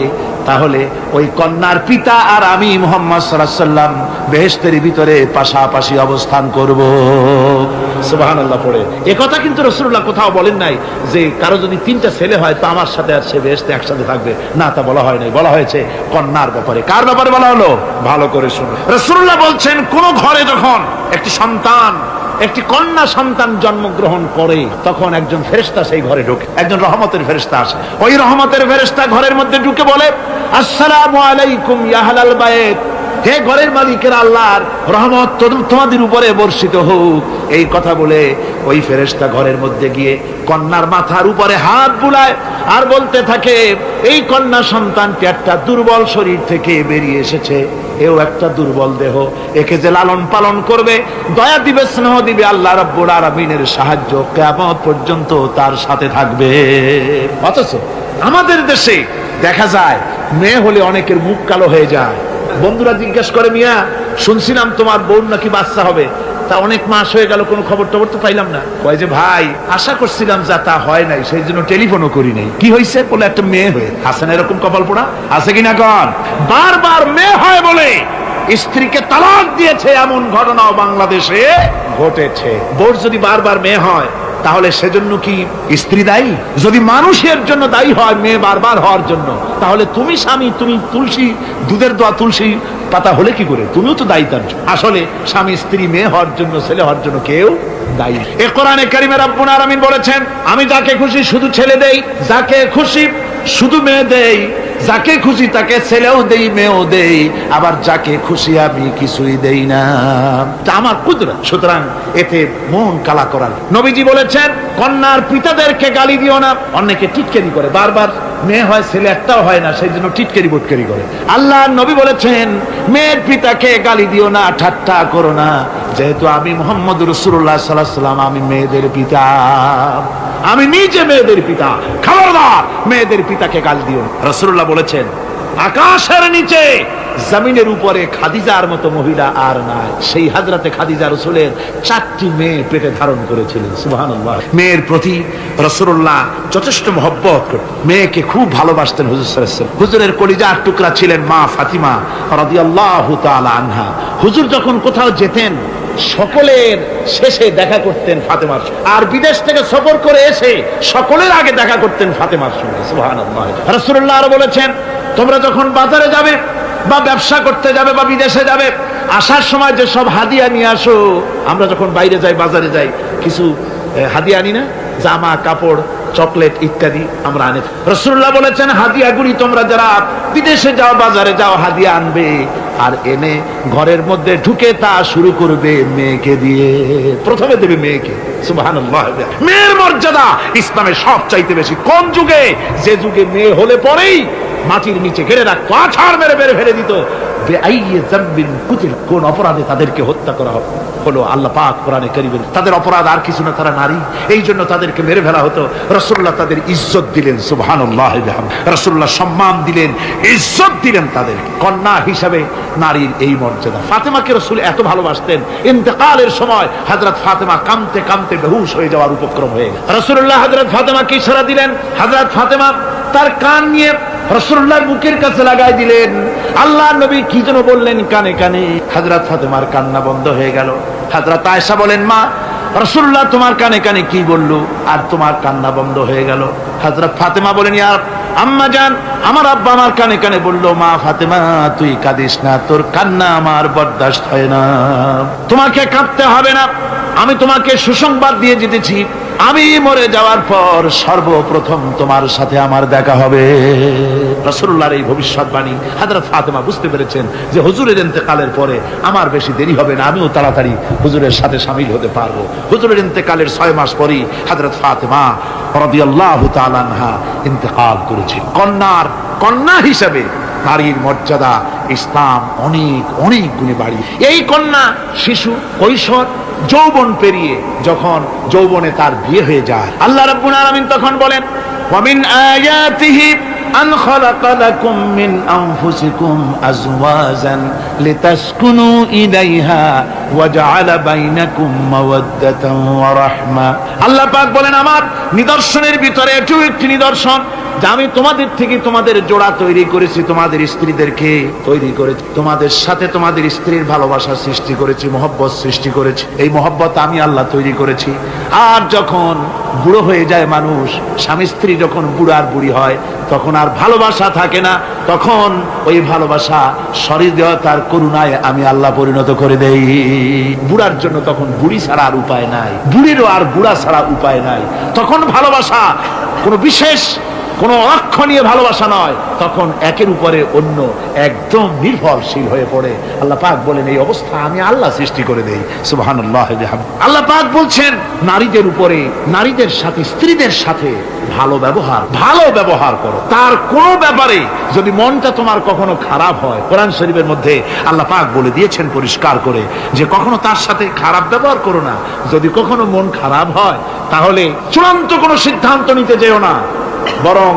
B: তাহলে ওই কন্যার পিতা আর আমি মুহাম্মদ সাল্লাল্লাহু আলাইহি ওয়াসাল্লাম বেহেশতের ভিতরে পাশাপাশি অবস্থান করব। সুবহানাল্লাহ পড়ে এ কথা কিন্তু রাসূলুল্লাহ কোথাও বলেন নাই যে কারো যদি তিনটা ছেলে হয় তো আমার সাথে আর সে বেহেশতে একসাথে থাকবে না, তা বলা হয় নাই। বলা হয়েছে কন্যার ব্যাপারে। কার ব্যাপারে বলা হলো? ভালো করে শুনুন। রাসূলুল্লাহ বলছেন, কোন ঘরে যখন একটি সন্তান, একটি কন্যা সন্তান জন্মগ্রহণ করে, তখন একজন ফেরেশতা সেই ঘরে ঢোকে, একজন রহমতের ফেরেশতা আসে। ওই রহমতের ফেরেশতা ঘরের মধ্যে ঢুকে বলে, আসসালামু আলাইকুম ইয়া আহলাল বাইত, হে ঘরের মালিকের আল্লাহর রহমত তোমাদের উপরে বর্ষিত হোক। এই কথা বলে ওই ফেরেশতা ঘরের মধ্যে গিয়ে কন্যার মাথার উপরে হাত বুলায় আর বলতে থাকে, এই কন্যা সন্তানটি একটা দুর্বল শরীর থেকে বেরিয়ে এসেছে, এও একটা দুর্বল দেহ, একে যে লালন পালন করবে, দয়া দিবে, স্নেহ দিবে, আল্লাহ রাব্বুল আলামিনের সাহায্য কিয়ামত পর্যন্ত তার সাথে থাকবে। অথচ আমাদের দেশে দেখা যায় মেয়ে হলে অনেকের মুখ কালো হয়ে যায়। বন্ধুরা জিজ্ঞেস করে, মিয়া শুনছিলাম তোমার বোন নাকি বাচ্চা হবে, তা অনেক মাস হয়ে গেল, কোনো খবর টবর তো পাইলাম না। কয় যে ভাই, আশা করছিলাম যা তা হয় নাই, সেই জন্য টেলিফোনও করি নাই। কি হয়েছে? বলে একটা মেয়ে হয়ে। আছে না এরকম কপাল পোড়া? আছে কিনা কন? বারবার মেয়ে হয় বলে স্ত্রীকে তালাক দিয়েছে, এমন ঘটনাও বাংলাদেশে ঘটেছে। বোর যদি বারবার মেয়ে হয় তাহলে সেজন্য কি স্ত্রী দায়ী? যদি মানুষের জন্য দায়ী হয় মেয়ে বারবার হওয়ার জন্য, তাহলে তুমি স্বামী, তুমি তুলসী দুধের দোয়া তুলসী পাতা হলে কি করে? তুমিও তো দায়ী তার জন্য। আসলে স্বামী স্ত্রী মেয়ে হওয়ার জন্য, ছেলে হওয়ার জন্য কেউ দায়ী। এ কোরআনে কারিমে রব্বুল আলামিন বলেছেন, আমি যাকে খুশি শুধু ছেলে দেই, যাকে খুশি শুধু মেয়ে দেই, যাকে খুশি তাকে ছেলেও দেই, মেয়েও দেই, আবার যাকে খুশি আমি কিছুই দেই না। আমার কুদরত। সুতরাং এতে মন কালা করার। নবীজি বলেছেন, কন্যার পিতাদেরকে গালি দিও না। অনেকে টিটকারি করে, বারবার মেয়ে হয় ছেলে একটাও হয় না, সেই জন্য টিটকারি বটকারি করে। আল্লাহর নবী বলেছেন, মেয়ের পিতাকে গালি দিও না, ঠাট্টা করো না, যেহেতু আমি মুহাম্মদ রাসূলুল্লাহ সাল্লাল্লাহু আলাইহি ওয়াসাল্লাম, আমি মেয়েদের পিতা, আমি নিজে মেয়েদের পিতা। খবরদার মেয়েদের পিতাকে গালি দিও না। রাসূলুল্লাহ বলেছেন, আকাশের নিচে জমিনের উপরে খাদিজার মতো মহিলা আর নাই। সেই হযরতে খাদিজা রাসূলের 4টি মেয়ে পেটে ধারণ করেছিলেন। সুবহানাল্লাহ। মেয়ের প্রতি রাসূলুল্লাহ যথেষ্ট মহব্বত করতেন, মেয়েকে খুব ভালোবাসতেন হুজুর সাল্লাল্লাহু আলাইহি ওয়াসাল্লাম। হুজুরের কলিজার টুকরা ছিলেন মা ফাতিমা রাদিয়াল্লাহু তাআলা আনহা। হুজুর যখন কোথাও যেতেন, সকলের শেষে দেখা করতেন ফাতেমার সঙ্গে, আর বিদেশ থেকে সফর করে এসে সকলের আগে দেখা করতেন ফাতেমার সঙ্গে। সুবহানাল্লাহ। রাসূলুল্লাহ আরো বলেছেন, তোমরা যখন বাজারে যাবে বা ব্যবসা করতে যাবে বা বিদেশে যাবে, আসার সময় যে সব হাদিয়া নিয়ে আসো। আমরা যখন বাইরে যাই, বাজারে যাই, কিছু হাদিয়া আনি না? জামা কাপড়, চকলেট ইত্যাদি আমরা আনি। রাসূলুল্লাহ বলেছেন, হাদিয়াগুলি তোমরা যারা বিদেশে যাও, বাজারে যাও, হাদিয়া আনবে, আর এনে ঘরের মধ্যে ঢুকে তা শুরু করবে মেয়েকে দিয়ে। প্রথমে দেবে মেয়েকে। সুবহানাল্লাহ। মেয়ের মর্যাদা ইসলামে সব চাইতে বেশি। কোন যুগে? যে যুগে মেয়ে হলে পরেই মাটির নিচে ঘিরে রাখতো, আছাড় মেরে বের ফেলে দিত। কোন অপরাধে তাদেরকে হত্যা করা হলো? আল্লাহ পাক কোরআনে কারীমে, তাদের অপরাধ আর কিছু না, তারা নারী, এই জন্য তাদেরকে মেরে ফেলা হতো। রাসূলুল্লাহ তাদের ইজ্জত দিলেন। সুবহানাল্লাহ। রাসূলুল্লাহ সম্মান দিলেন, ইজ্জত দিলেন তাদের। কন্যা হিসাবে নারীর এই মর্যাদা। ফাতেমাকে রাসূল এত ভালোবাসতেন, ইন্তেকালের সময় হযরত ফাতেমা কাঁদতে কাঁদতে বেহুশ হয়ে যাওয়ার উপক্রম হয়ে গেল। রাসূলুল্লাহ হযরত ফাতেমাকে ইশারা দিলেন, হযরত ফাতেমা তার কান নিয়ে রাসূলুল্লাহর বুকের কাছে লাগাই দিলেন। আল্লাহর নবী কি যেন বললেন কানে কানে, হযরত ফাতেমার কান্না বন্ধ হয়ে গেল। হযরত আয়েশা বলেন, মা রাসূলুল্লাহ তোমার কানে কানে কি বললো আর তোমার কান্না বন্ধ হয়ে গেল? হযরত ফাতেমা বলেন, ইয়া আম্মা জান, আমার আব্বা আমার কানে কানে বলল, মা ফাতেমা তুই কাঁদিস না, তোর কান্না আমার বরদাস্ত হয় না, তোমাকে কাঁদতে হবে না, আমি তোমাকে সুসংবাদ দিয়ে যেতেছি, আমি মরে যাওয়ার পর সর্বপ্রথম তোমার সাথে আমার দেখা হবে। রাসূলুল্লাহর এই ভবিষ্যৎবাণী হযরত ফাতেমা বুঝতে পেরেছেন যে হুজুরের ইন্তেকালের পরে আমার বেশি দেরি হবে না, আমিও তাড়াতাড়ি হুজুরের সাথে শামিল হতে পারবো। হুজুরের ইন্তেকালের 6 মাস পরেই হযরত ফাতেমা রাদিয়াল্লাহু তাআলা আনহা ইন্তেকাল করেছেন। কন্যা হিসেবে নারীর মর্যাদা ইসলাম অনেক অনেক গুণে বাড়িয়ে। এই কন্যা শিশু, কৈশোর, যৌবন পেরিয়ে যখন যৌবনে তার বিয়ে হয়ে যায়, আল্লাহ রাব্বুল আলামিন তখন বলেন, ওয়া মিন আয়াতিহি আন খালাকা লাকুম মিন আনফুসিকুম আজওয়াজান লিতাসকুনু ইলাইহা ওয়া জাআলা বাইনাকুম মাওয়াদ্দাতান ওয়া রাহমা। আল্লাহ পাক বলেন, আমার নিদর্শনের ভিতরে এটিও একটি নিদর্শন যে আমি তোমাদের থেকে তোমাদের জোড়া তৈরি করেছি, তোমাদের স্ত্রীদেরকে তৈরি করেছি, তোমাদের সাথে তোমাদের স্ত্রীর ভালোবাসা সৃষ্টি করেছি, মহব্বত সৃষ্টি করেছি। এই মহব্বত আমি আল্লাহ তৈরি করেছি। আর যখন বুড়ো হয়ে যায় মানুষ, স্বামী স্ত্রী যখন বুড়ার বুড়ি হয়, তখন আর ভালোবাসা থাকে না, তখন ওই ভালোবাসা সহৃদয়তার করুণায় আমি আল্লাহ পরিণত করে দেই। বুড়ার জন্য তখন বুড়ি ছাড়া আর উপায় নাই, বুড়িরও আর বুড়া ছাড়া উপায় নাই। তখন ভালোবাসা কোনো বিশেষ কোনো অক্ষণীয় ভালোবাসা নয়, তখন একের উপরে অন্য একদম নির্ভরশীল হয়ে পড়ে। আল্লাহ পাক বলেন, এই অবস্থা আমি আল্লাহ সৃষ্টি করে দেই। সুবহানাল্লাহ। আল্লাহ পাক বলছেন, নারীদের উপরে, নারীদের সাথে, স্ত্রীদের সাথে ভালো ব্যবহার করো। তার কোন ব্যাপারে যদি মনটা তোমার কখনো খারাপ হয়, কোরআন শরীফের মধ্যে আল্লাহ পাক বলে দিয়েছেন পরিষ্কার করে যে কখনো তার সাথে খারাপ ব্যবহার করো না। যদি কখনো মন খারাপ হয়, তাহলে চূড়ান্ত কোনো সিদ্ধান্ত নিতে যেও না, বরং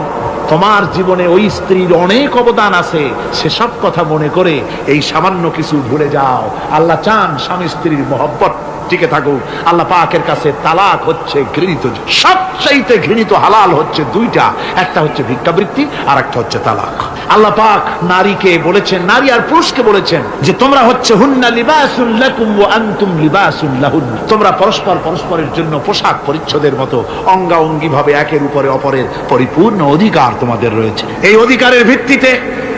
B: তোমার জীবনে ওই স্ত্রীর অনেক অবদান আছে, সেসব কথা মনে করে এই সামান্য কিছু ভুলে যাও। আল্লাহ চান স্বামী স্ত্রীর মহব্বত টিকে থাকুক। আল্লাহ পাকের কাছে তালাক হচ্ছে ঘৃণিত, সবচাইতে ঘৃণিত হালাল হচ্ছে দুইটা, একটা হচ্ছে ভিক্ষাবৃত্তি আর একটা হচ্ছে তালাক। আল্লাহ পাক নারীকে বলেছেন, নারী আর পুরুষকে বলেছেন যে তোমরা হচ্ছে হুন্না লিবাসুল লাকুম ওয়া আনতুম লিবাসুল লাহুন, তোমরা পরস্পরের জন্য পোশাক পরিচ্ছদের মতো অঙ্গাঅঙ্গি ভাবে একের উপরে অপরের পরিপূর্ণ অধিকার তোমাদের রয়েছে। এই অধিকারের ভিত্তিতে,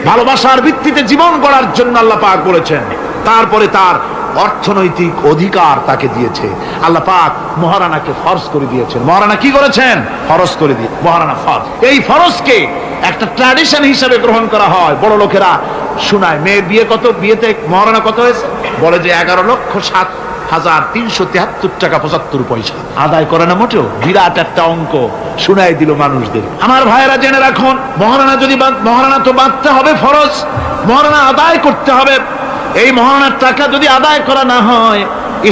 B: ভালোবাসার ভিত্তিতে জীবন গড়ার জন্য আল্লাহ পাক বলেছেন। তারপরে তার অর্থনৈতিক অধিকার তাকে দিয়েছে। আল্লাহ পাক মহারানাকে ফরজ করে দিয়েছেন। মহারানা কি করেছেন? ফরজ করে দিয়ে, মহারানা ফরজ। এই ফরজকে একটা ট্র্যাডিশন হিসেবে গ্রহণ করা হয়। বড় লোকেরা শোনায়, মেয়ের বিয়ে কত, বিয়েতে মহারানা কত হয়েছে, বলে যে 11,07,373 টাকা 75 পয়সা। আদায় করে না মোটেও, বিরাট একটা অঙ্ক শুনাই দিল মানুষদের। আমার ভাইয়েরা জেনে রাখুন, মহারানা তো বাঁধতে হবে ফরজ, মহারানা আদায় করতে হবে। এই মহারানার টাকা যদি আদায় করা না হয়,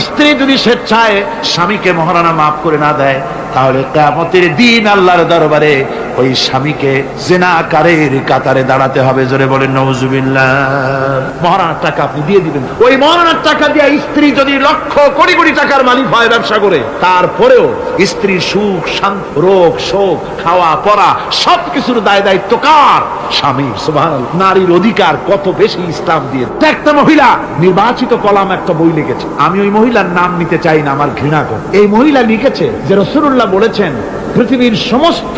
B: স্ত্রী যদি স্বেচ্ছায় স্বামীকে মহারানা মাফ করে না দেয়, তাহলে কিয়ামতের দিন আল্লাহর দরবারে ওই স্বামীকে জিনাকারের কাতারে দাঁড়াতে হবে। জোরে বলেন নাউজুবিল্লাহ। মহারানার টাকা আপনি দিয়ে দিবেন। ওই মহারানার টাকা দিয়ে স্ত্রী যদি লক্ষ কোটি কোটি টাকার মালিক হয় ব্যবসা করে, তারপরেও স্ত্রীর সুখ, শান্তি, রোগ, শোক, খাওয়া পড়া সবকিছুর দায়িত্ব কার? স্বামীর। সুবহানাল্লাহ। নারীর অধিকার কত বেশি ইসলাম দিয়ে। একটা মহিলা নির্বাচিত কলাম একটা বই লিখেছে, আমি ওই মহিলার নাম নিতে চাই না, আমার ঘৃণা করে। এই মহিলা লিখেছে যে রাসূলুল্লাহ বলেছেন পৃথিবীর সমস্ত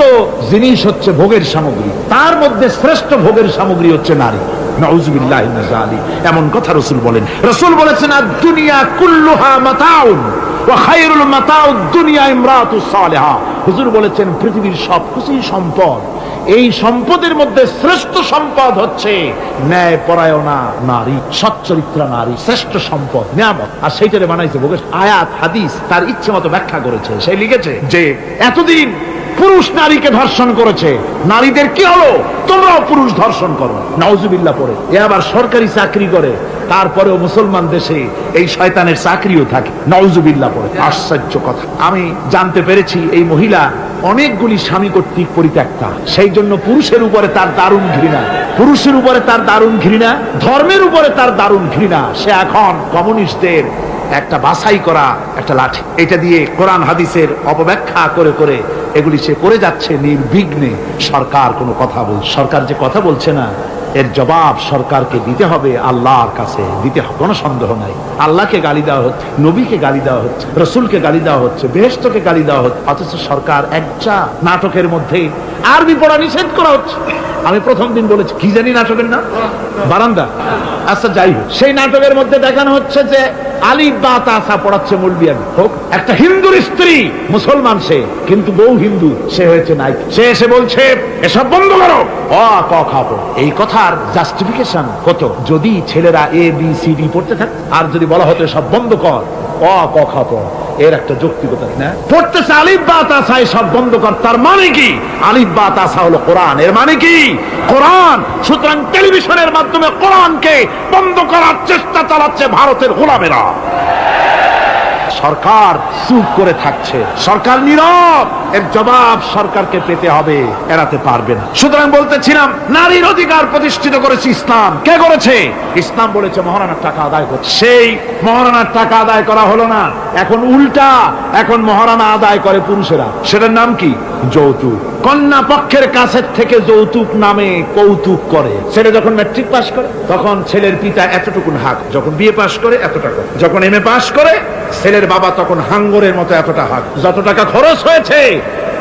B: জিনিস হচ্ছে ভোগের সামগ্রী, তার মধ্যে শ্রেষ্ঠ ভোগের সামগ্রী হচ্ছে নারী। নাউযুবিল্লাহি মিন যালিক। এমন কথা রাসূল বলেন। রাসূল বলেছেন, আদ-দুনিয়া কুল্লুহা মাতাউন ওয়া খায়রুল মাতাউদ দুনিয়া ইমরাতুস সালিহা। হুজুর বলেছেন পৃথিবীর সবকিছুই সম্পদ, এই সম্পদের মধ্যে শ্রেষ্ঠ সম্পদ হচ্ছে ন্যায়পরায়ণা নারী, সচ্চরিত্রা নারী, শ্রেষ্ঠ সম্পদ, নিয়ামত। আর সেইটারে বানাইছে ভোগের। আয়াত হাদিস তার ইচ্ছে মতো ব্যাখ্যা করেছে। সে লিখেছে যে এতদিন পুরুষ নারীকে ধর্ষণ করেছে, নারীদের কি হলো? তোমরাও পুরুষ ধর্ষণ করো। নাউজুবিল্লাহ পড়ে। এ আবার সরকারি চাকরি করে, তারপরেও মুসলমান দেশে এই শয়তানের চাকরিও থাকে। নাউজুবিল্লাহ পড়ে। আশ্চর্য কথা। আমি জানতে পেরেছি এই মহিলা অনেকগুলি স্বামী কর্তৃক পরিত্যক্তা, সেই জন্য পুরুষের উপরে তার দারুণ ঘৃণা, পুরুষের উপরে তার দারুণ ঘৃণা, ধর্মের উপরে তার দারুণ ঘৃণা। সে এখন কমিউনিস্টদের একটা বাছাই করা একটা লাঠি, এটা দিয়ে কোরআন হাদিসের অপব্যাখ্যা করে করে এগুলি সে করে যাচ্ছে নির্বিঘ্নে। সরকার কোনো কথা বলছে, সরকার যে কথা বলছে না, এর জবাব সরকারকে দিতে হবে, আল্লাহর কাছে দিতে হবে, কোনো সন্দেহ নাই। আল্লাহকে গালি দেওয়া হচ্ছে, নবীকে গালি দেওয়া হচ্ছে, রসুলকে গালি দেওয়া হচ্ছে, বেহেশতকে গালি দেওয়া হচ্ছে, অথচ সরকার একটা নাটকের মধ্যে আরবি পড়া নিষেধ করা হচ্ছে। আমি প্রথম দিন বলেছি কি জানি নাটকের নাম, বারান্দা। আচ্ছা যাই হোক, সেই নাটকের মধ্যে দেখানো হচ্ছে যে আলিফ বা তাসা পড়াচ্ছে মৌলবি হোক, একটা হিন্দুর স্ত্রী, মুসলমান সে, কিন্তু বউ হিন্দু, সে হয়েছে নাই, সে এসে বলছে এসব বন্ধ করো, অ ক খাবো। এই কথার জাস্টিফিকেশন হতো যদি ছেলেরা এ বি সি ডি পড়তে থাকে, আর যদি বলা হতো সব বন্ধ কর, অ ক খাবো, এর একটা যৌক্তিকতা না। পড়তেছে আলিফ বা তাসা, সব বন্ধ কর, তার মানে কি? আলিফ বা তাসা হলো কোরআন, এর মানে কি? কোরআন। সুতরাং টেলিভিশনের মাধ্যমে কোরআনকে বন্ধ করার চেষ্টা চালাচ্ছে ভারতের গোলামেরা। সরকার চুপ করে থাকছে, সরকার নীরব, এর জবাব সরকারকে পেতে হবে, এড়াতে পারবে না। সুতরাং বলতেছিলাম, নারীর অধিকার প্রতিষ্ঠিত করেছে ইসলাম। কে করেছে? ইসলাম বলেছে মহারানার টাকা আদায় করছে। সেই মহারানার টাকা আদায় করা হলো না, এখন উল্টা, এখন মহারানা আদায় করে পুরুষেরা। সেটার নাম কি? যৌতুক। কন্যা পক্ষের কাছের থেকে যৌতুক নামে কৌতুক করে। ছেলে যখন ম্যাট্রিক পাস করে তখন ছেলের পিতা এতটুকুন হাক, যখন বিএ পাস করে এত টাকা, যখন এমএ পাস করে ছেলের বাবা তখন হাঙ্গরের মতো এতটা হাক। যত টাকা খরচ হয়েছে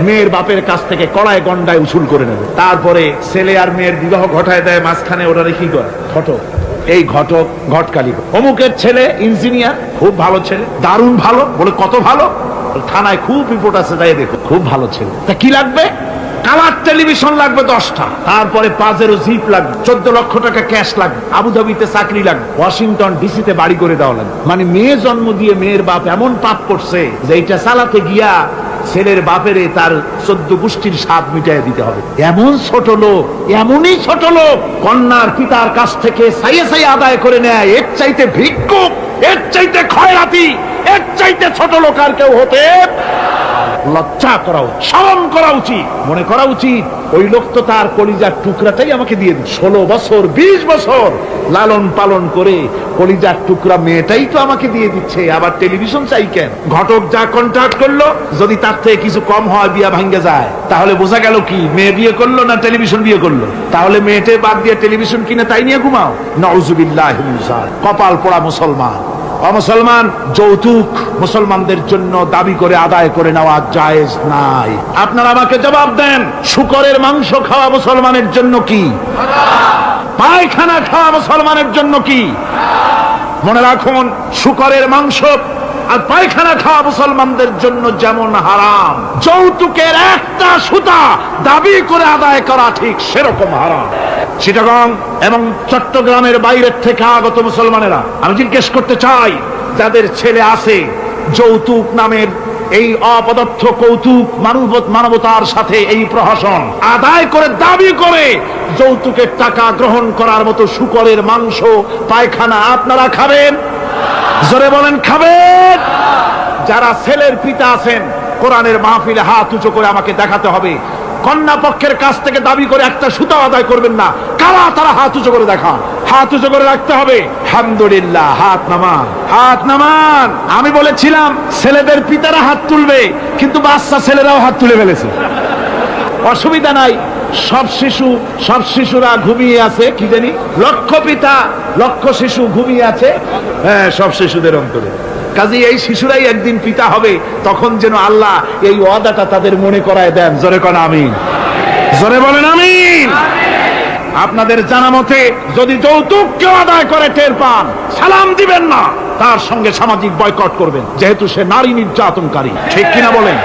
B: মেয়ের বাপের কাছ থেকে কড়ায় গন্ডায় উসুল করে নেবে। তারপরে ছেলে আর মেয়ের বিবাহ ঘটায় দেয়, মাঝখানে ওরা কি করে? ঘটক। এই ঘটক ঘটকালি। অমুকের ছেলে ইঞ্জিনিয়ার, খুব ভালো ছেলে, দারুণ ভালো, বলে কত ভালো, থানায় খুব রিপোর্ট আছে, তাই দেখো খুব ভালো ছেলে। তা কি লাগবে? কালার টেলিভিশন লাগবে 10টা, তারপরে পাজেরো জিপ লাগবে, 14 লক্ষ টাকা ক্যাশ লাগবে, আবুধাবিতে চাকরি লাগবে, ওয়াশিংটন ডিসিতে বাড়ি করে দেওয়া লাগবে। মানে মেয়ে জন্ম দিয়ে মেয়ের বাপ এমন পাপ করছে যে এটা চালাতে গিয়া ছেলের বাপেরে তার 14 গোষ্ঠীর স্বাদ মিটাই দিতে হবে। এমন ছোট লোক, এমনই ছোট লোক কন্যার পিতার কাছ থেকে সাইয়ে সাইয়ে আদায় করে নেয়। এর চাইতে ভিক্ষুক, এর চাইতে খয়রাতি, এর চাইতে ছোট লোক আর কেউ হতে লজ্জা করা উচিত, শরম করা উচিত, মনে করা উচিত ওই লোক তো তার কলিজার টুকরাটাই আমাকে দিয়ে দিল। 16 বছর 20 বছর লালন পালন করে কলিজার টুকরা মেয়েটাই তো আমাকে দিয়ে দিচ্ছে, আবার টেলিভিশন চাই কেন? ঘটক যা কন্ট্রাক্ট করলো যদি তার থেকে কিছু কম হয় বিয়া ভাঙ্গে যায়, তাহলে বোঝা গেল কি মেয়ে বিয়ে করলো না টেলিভিশন বিয়ে করলো? তাহলে মেয়েটে বাদ দিয়ে টেলিভিশন কিনে তাই নিয়ে ঘুমাও। নাউজুবিল্লাহি মিন যালিক। কপাল পোড়া মুসলমান। অমুসলমান যৌতুক মুসলমানদের জন্য দাবি করে আদায় করে নেওয়া জায়েজ নাই। আপনারা আমাকে জবাব দেন, শূকরের মাংস খাওয়া মুসলমানের জন্য কি? পায়খানা খাওয়া মুসলমানের জন্য কি? মনে রাখুন, শূকরের মাংস আর পায়খানা খাওয়া মুসলমানদের জন্য যেমন হারাম, যৌতুকের একটা সুতা দাবি করে আদায় করা ঠিক সেরকম হারাম। চিটাগং এবং চট্টগ্রামের বাইরের থেকে আগত মুসলমানেরা, আমি জিজ্ঞেস করতে চাই, যাদের ছেলে আছে যৌতুক নামের এই অপদার্থ কৌতুক মানবতার সাথে এই প্রহসন আদায় করে দাবি করে যৌতুকের টাকা গ্রহণ করার মতো শূকরের মাংস পায়খানা আপনারা খাবেন? জোরে বলেন খাবেন? যারা ছেলের পিতা আছেন কোরআনের মাহফিলে হাত উঁচু করে আমাকে দেখাতে হবে, কন্যা পক্ষের কাছ থেকে দাবি করে একটা সুতা আদায় করবেন না। কারা তারা? হাত উঁচু করে দেখান, হাত উঁচু করে রাখতে হবে। আলহামদুলিল্লাহ, হাত নামান, হাত নামান। আমি বলেছিলাম ছেলেদের পিতারা হাত তুলবে, কিন্তু বাচ্চা ছেলেরাও হাত তুলে ফেলেছে। অসুবিধা নাই, সব শিশুরা ঘুমিয়ে আছে, কি জানি লক্ষ পিতা লক্ষ শিশু ঘুমিয়ে আছে, হ্যাঁ সব শিশুদের অন্তরে। কাজে এই শিশুরাই একদিন পিতা হবে, তখন যেন আল্লাহ এই ওয়াদাটা তাদের মনে করায় দেন। জোরে কোন আমিন, জোরে বলেন আমিন। আপনাদের জানা মতে যদি যৌতুক কেউ আদায় করে টের পান, সালাম দিবেন না, তার সঙ্গে সামাজিক বয়কট করবেন, যেহেতু সে নারী নির্যাতনকারী। ঠিক কিনা বলেন?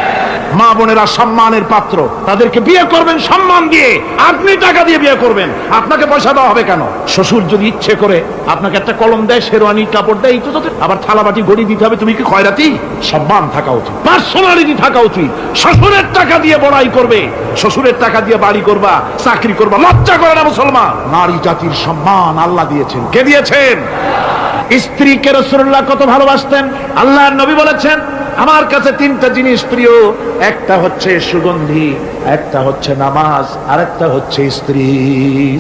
B: মা বোনেরা সম্মানের পাত্র, তাদেরকে বিয়ে করবেন সম্মান দিয়ে। আপনি টাকা দিয়ে বিয়ে করবেন, আপনাকে পয়সা দেওয়া হবে কেন? শ্বশুর যদি ইচ্ছে করে আপনাকে একটা কলম দেয়, শেরওয়ানি কাপড় দেয়, এই তো আবার থালাবাটি গড়ি দিতে হবে, তুমি কি খয়রাতি? সম্মান থাকা উচিত, পার্সোনালিটি থাকা উচিত। শ্বশুরের টাকা দিয়ে বড়াই করবে, শ্বশুরের টাকা দিয়ে বাড়ি করবা, চাকরি করবা, লজ্জা করে না মুসলমান? নারী জাতির সম্মান আল্লাহ দিয়েছেন। কে দিয়েছেন? স্ত্রীকে রাসূলুল্লাহ কত ভালোবাসতেন। আল্লাহর নবী বলেছেন, আমার কাছে 3টা জিনিস প্রিয়, একটা হচ্ছে সুগন্ধি, একটা হচ্ছে নামাজ, আর একটা হচ্ছে স্ত্রী।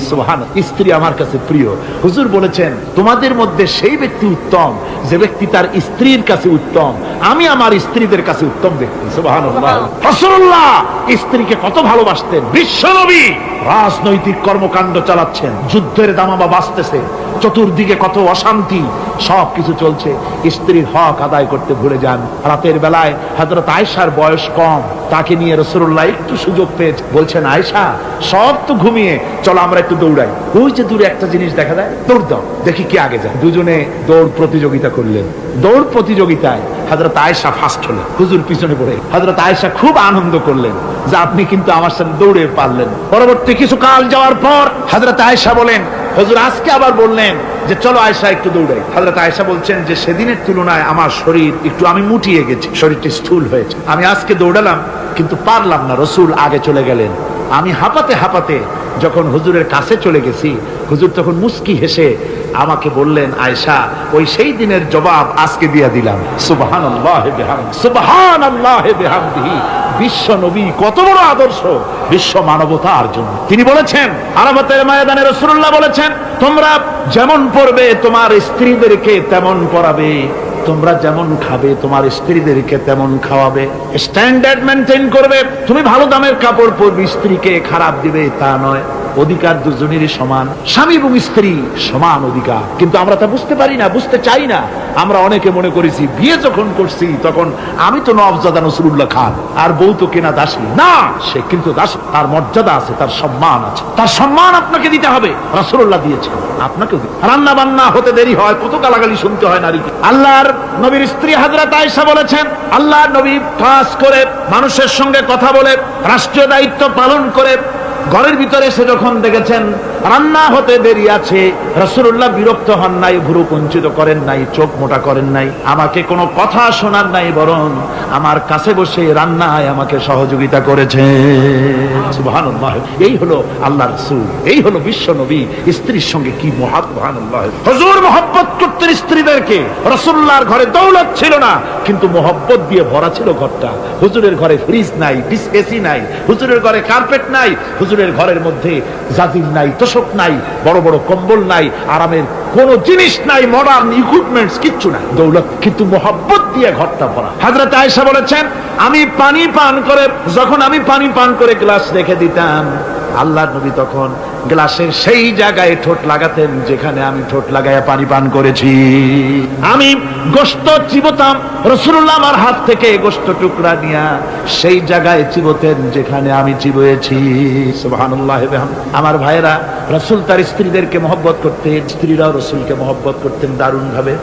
B: সুবহানাল্লাহ, স্ত্রী আমার কাছে প্রিয়। হুজুর বলেছেন, তোমাদের মধ্যে সেই ব্যক্তি উত্তম যে ব্যক্তি তার স্ত্রীর কাছে উত্তম। আমি আমার স্ত্রীদের কাছে উত্তম ব্যক্তি। সুবহানাল্লাহ। রাসূলুল্লাহ স্ত্রীকে কত ভালোবাসতেন। বিশ্ব নবী রাজনৈতিক কর্মকাণ্ড চালাচ্ছেন, যুদ্ধের দামামা বাঁচতেছে, চতুর্দিকে কত অশান্তি, সবকিছু চলছে, স্ত্রীর হক আদায় করতে ভুলে যান। রাতের বেলায় হযরত আয়েশার বয়স কম, তাকে নিয়ে রাসূলুল্লাহ একটু সুযোগ পেয়েছে, বলছেন আয়েশা সব তো ঘুমিয়ে, চলো আমরা একটু দৌড়াই। ওই যে দূরে একটা জিনিস দেখা যায়, দৌড় দাও, দেখি কি আগে যায়। দুজনে দৌড় প্রতিযোগিতা করলেন। দৌড় প্রতিযোগিতায় হযরত আয়েশা ফার্স্ট হলেন, হুজুর পিছনে পড়ে। হযরত আয়েশা খুব আনন্দ করলেন যে আপনি কিন্তু আমার সাথে দৌড়ে পারলেন। পরবর্তী কিছু কাল যাওয়ার পর হযরত আয়েশা বলেন, হুজুর আজকে আবার বললেন যে চলো আয়েশা একটু দৌড়াই। হযরত আয়েশা বলছেন যে সেদিনের তুলনায় আমার শরীর একটু, আমি মুটিয়ে গেছি, শরীরটি স্থূল হয়েছে, আমি আজকে দৌড়ালাম কিন্তু পারলাম না, রাসূল আগে চলে গেলেন। আমি হাঁপাতে হাঁপাতে যখন হুজুরের কাছে চলে গেছি, হুজুর তখন মুস্কি হেসে আমাকে বললেন, আয়েশা ওই সেই দিনের জবাব আজকে দিয়া দিলাম। সুবহানাল্লাহি বিহামদিহি, সুবহানাল্লাহি বিহামদিহি। বিশ্ব নবী কত বড় আদর্শ বিশ্ব মানবতার জন্য। তিনি বলেছেন আরাফাতের ময়দানে, রাসূলুল্লাহ বলেছেন তোমরা যেমন পড়বে তোমার স্ত্রীদেরকে তেমন পড়াবে, তোমরা যেমন খাবে তোমার স্ত্রীদেরকে তেমন খাওয়াবে, স্ট্যান্ডার্ড মেনটেন করবে। তুমি ভালো দামের কাপড় পরবে, স্ত্রীকে খারাপ দিবে তা নয়। অধিকার দুজনেরই সমান, স্বামী এবং স্ত্রী সমান অধিকার। কিন্তু আমরা তা বুঝতে পারি না, বুঝতে চাই না। আমরা অনেকে মনে করেছি বিয়ে যখন করছি তখন আমি তো নওয়াবজাদা নসরুল্লাহ খান আর বউ তো কেনা দাসী। না, সে কিন্তু দাসী, তার মর্যাদা আছে, তার সম্মান আছে, তার সম্মান আপনাকে দিতে হবে। রাসূলুল্লাহ দিয়েছেন, আপনাকেও দিতে। রান্না বান্না হতে দেরি হয়, কত গালাগালি শুনতে হয় নারীকে। আল্লাহর নবীর স্ত্রী হযরত আয়েশা বলেছেন, আল্লাহর নবী কাজ করে, মানুষের সঙ্গে কথা বলে, রাষ্ট্রীয় দায়িত্ব পালন করে, ঘরের ভিতরে সে যখন দেখেছেন রান্না হতে দেরি আছে, রাসূলুল্লাহ বিরক্ত হন নাই, ভুরু কুঞ্চিত করেন নাই, চোখ মোটা করেন নাই, আমাকে কোনো কথা শোনার নাই, বরং আমার কাছে বসে রান্নায় আমাকে সহযোগিতা করেছে। সুবহানাল্লাহ। এই হলো আল্লাহর রাসূল, এই হলো বিশ্ব নবী। স্ত্রীর সঙ্গে কি মহব্বত! সুবহানাল্লাহ। হুজুর মহব্বত করতেন স্ত্রীদেরকে। রাসূলুল্লাহর ঘরে দৌলত ছিল না, কিন্তু মহব্বত দিয়ে ভরা ছিল ঘরটা। হুজুরের ঘরে ফ্রিজ নাই, এসি নাই, হুজুরের ঘরে কার্পেট নাই, হুজুরের ঘরের মধ্যে জাজির নাই, তোশক নাই, বড় বড় কম্বল নাই, আরামের কোন জিনিস নাই, মডার্ন ইকুইপমেন্টস কিচ্ছু নাই, দৌলত কিন্তু মহব্বত দিয়ে ঘরটা ভরা। হযরত আয়েশা বলেছেন, আমি পানি পান করে, যখন আমি পানি পান করে গ্লাস রেখে দিতাম, আল্লাহর নবী তখন গ্লাসের সেই জায়গায় ঠোঁট লাগাতেন যেখানে আমি ঠোঁট লাগায়া পানি পান করেছি। আমি গোশত চিবোতাম, রাসূলুল্লাহ আমার হাত থেকে গোশত টুকরা নিয়া সেই জায়গায় চিবোতেন যেখানে আমি চিবয়েছি। সুবহানাল্লাহ। আমার ভাইরা, রাসূল তার স্ত্রীদেরকে মহব্বত করতেন, স্ত্রীরাও রাসূলকে মহব্বত করতেন দারুণ ভাবে।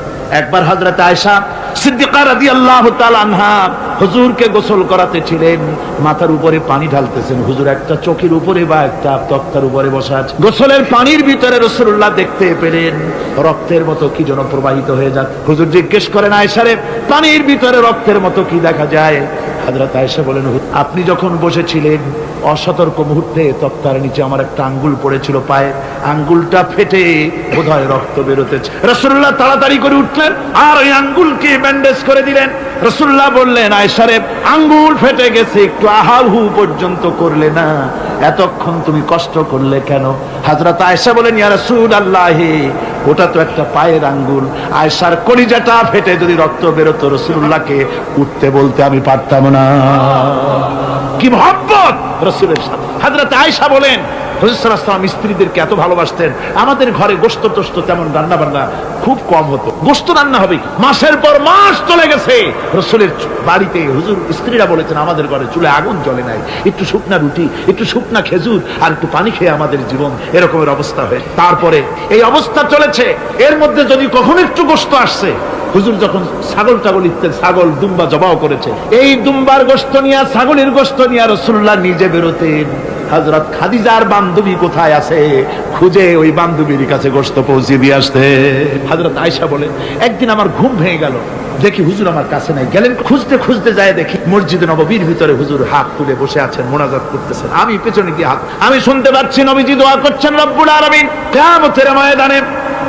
B: একবার হযরত আয়েশা সিদ্দিকা রাদিয়াল্লাহু তাআলা আনহা হুজুরকে গোসল করাতে ছিলেন, মাথার উপরে পানি ঢালতেছেন, হুজুর একটা চোখের উপরে বা একটা তক্তার উপরে বসা আছে। গোসলের পানির ভিতরে রাসূলুল্লাহ দেখতে পেলেন রক্তের মতো কি যেন প্রবাহিত হয়ে যাচ্ছে। হুজুর জিজ্ঞেস করেন, আয়েশা রে, পানির ভিতরে রক্তের মতো কি দেখা যায়? হযরত আয়েশা বলেন, আপনি যখন বসেছিলেন অসতর্ক মুহূর্তে তক্তার নিচে আমার একটা আঙ্গুল পড়েছিল পায়ে, আঙ্গুলটা ফেটে বোধহয় রক্ত বেরোতেছে। রাসূলুল্লাহ তাড়াতাড়ি করে উঠলেন আর ওই আঙ্গুলকে ব্যান্ডেজ করে দিলেন। রাসূলুল্লাহ বললেন, আয়েশা রে, আঙ্গুল ফেটে গেছে, একটু আহাহু পর্যন্ত করলে না, এতক্ষণ তুমি কষ্ট করলে কেন? হযরত আয়েশা বলেন, ইয়া রাসূলুল্লাহ, ওটা তো একটা পায়ের আঙ্গুল। আয়েশার কলিজাটা ফেটে যদি রক্ত বেরোতো, রাসূলুল্লাহকে উঠতে বলতে আমি পারতাম না। কি মহব্বত রাসূলের সাথে! হযরত আয়েশা বলেন, হুজুর সাল্লাল্লাহু আলাইহি ওয়াসাল্লাম স্ত্রীদেরকে এত ভালোবাসতেন, আমাদের ঘরে গোশত টোস্ত তেমন রান্না বান্না খুব কম হতো। গোশত রান্না হবে কি, মাসের পর মাস চলে গেছে রাসূলের বাড়িতে, হুজুর স্ত্রীরা বলেছেন আমাদের ঘরে চুলে আগুন জ্বলে নাই, একটু শুকনা রুটি, একটু শুকনা খেজুর আর একটু পানি খেয়ে আমাদের জীবন এরকমের অবস্থা হয়। তারপরে এই অবস্থা চলেছে, এর মধ্যে যদি কখনো একটু গোশত আসছে, হুজুর যখন ছাগল টাগল ইত্যাদি, ছাগল দুম্বা জবাও করেছে, এই দুম্বার গোশত নিয়ে, ছাগলের গোশত নিয়ে রাসূলুল্লাহ নিজে বেরোতেন। হযরত খাদিজার বান্ধবী কোথায় আছে খুঁজে ওই বান্ধবীর কাছে গোশত পৌঁছে দিয়ে আসতে। হযরত আয়েশা বলেন, একদিন আমার ঘুম ভেঙে গেল, দেখি হুজুর আমার কাছে নাই। গেলেন খুঁজতে খুঁজতে যায়, দেখি মসজিদে নববীর ভিতরে হুজুর হাত তুলে বসে আছেন, মোনাজাত করতেছেন। আমি পেছনে গিয়ে আমি শুনতে পাচ্ছি নবীজি দোয়া করছেন, রব্বুল আলামিন কিয়ামতের ময়দানে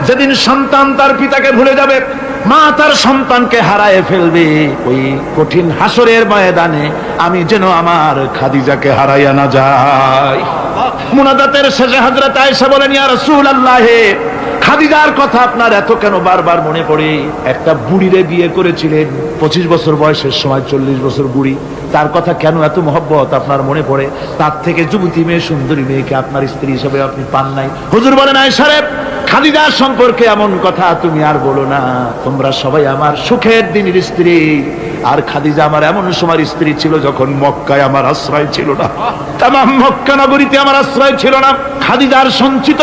B: যেদিন সন্তান তার পিতাকে ভুলে যাবে, মা তার সন্তানকে হারায় ফেলবে, ওই কঠিন হাসরের ময়দানে আমি যেন আমার খাদিজাকে হারাইয়া না যাই। মুনাজাতের শেষে হযরত আয়েশা বলেন, ইয়া রাসূলুল্লাহ, খাদিজার কথা আপনার এত কেন বারবার মনে পড়ে? একটা বুড়িরে বিয়ে করেছিলেন 25 বছর বয়সের সময়, 40 বছর বুড়ি, তার কথা কেন এত মহব্বত আপনার মনে পড়ে? তার থেকে যুবতী মেয়ে, সুন্দরী মেয়েকে আপনার স্ত্রী হিসেবে আপনি পান নাই। হুজুর বলেন, আয়েশা রে, খাদিজার সম্পর্কে এমন কথা তুমি আর বলো না। তোমরা সবাই আমার সুখের দিনের স্ত্রী, আর খাদিজা আমার এমন সময় স্ত্রী ছিল যখন মক্কায় আমার আশ্রয় ছিল না, তামাম মক্কা নগরীতে আমার আশ্রয় ছিল না। খাদিজার সঞ্চিত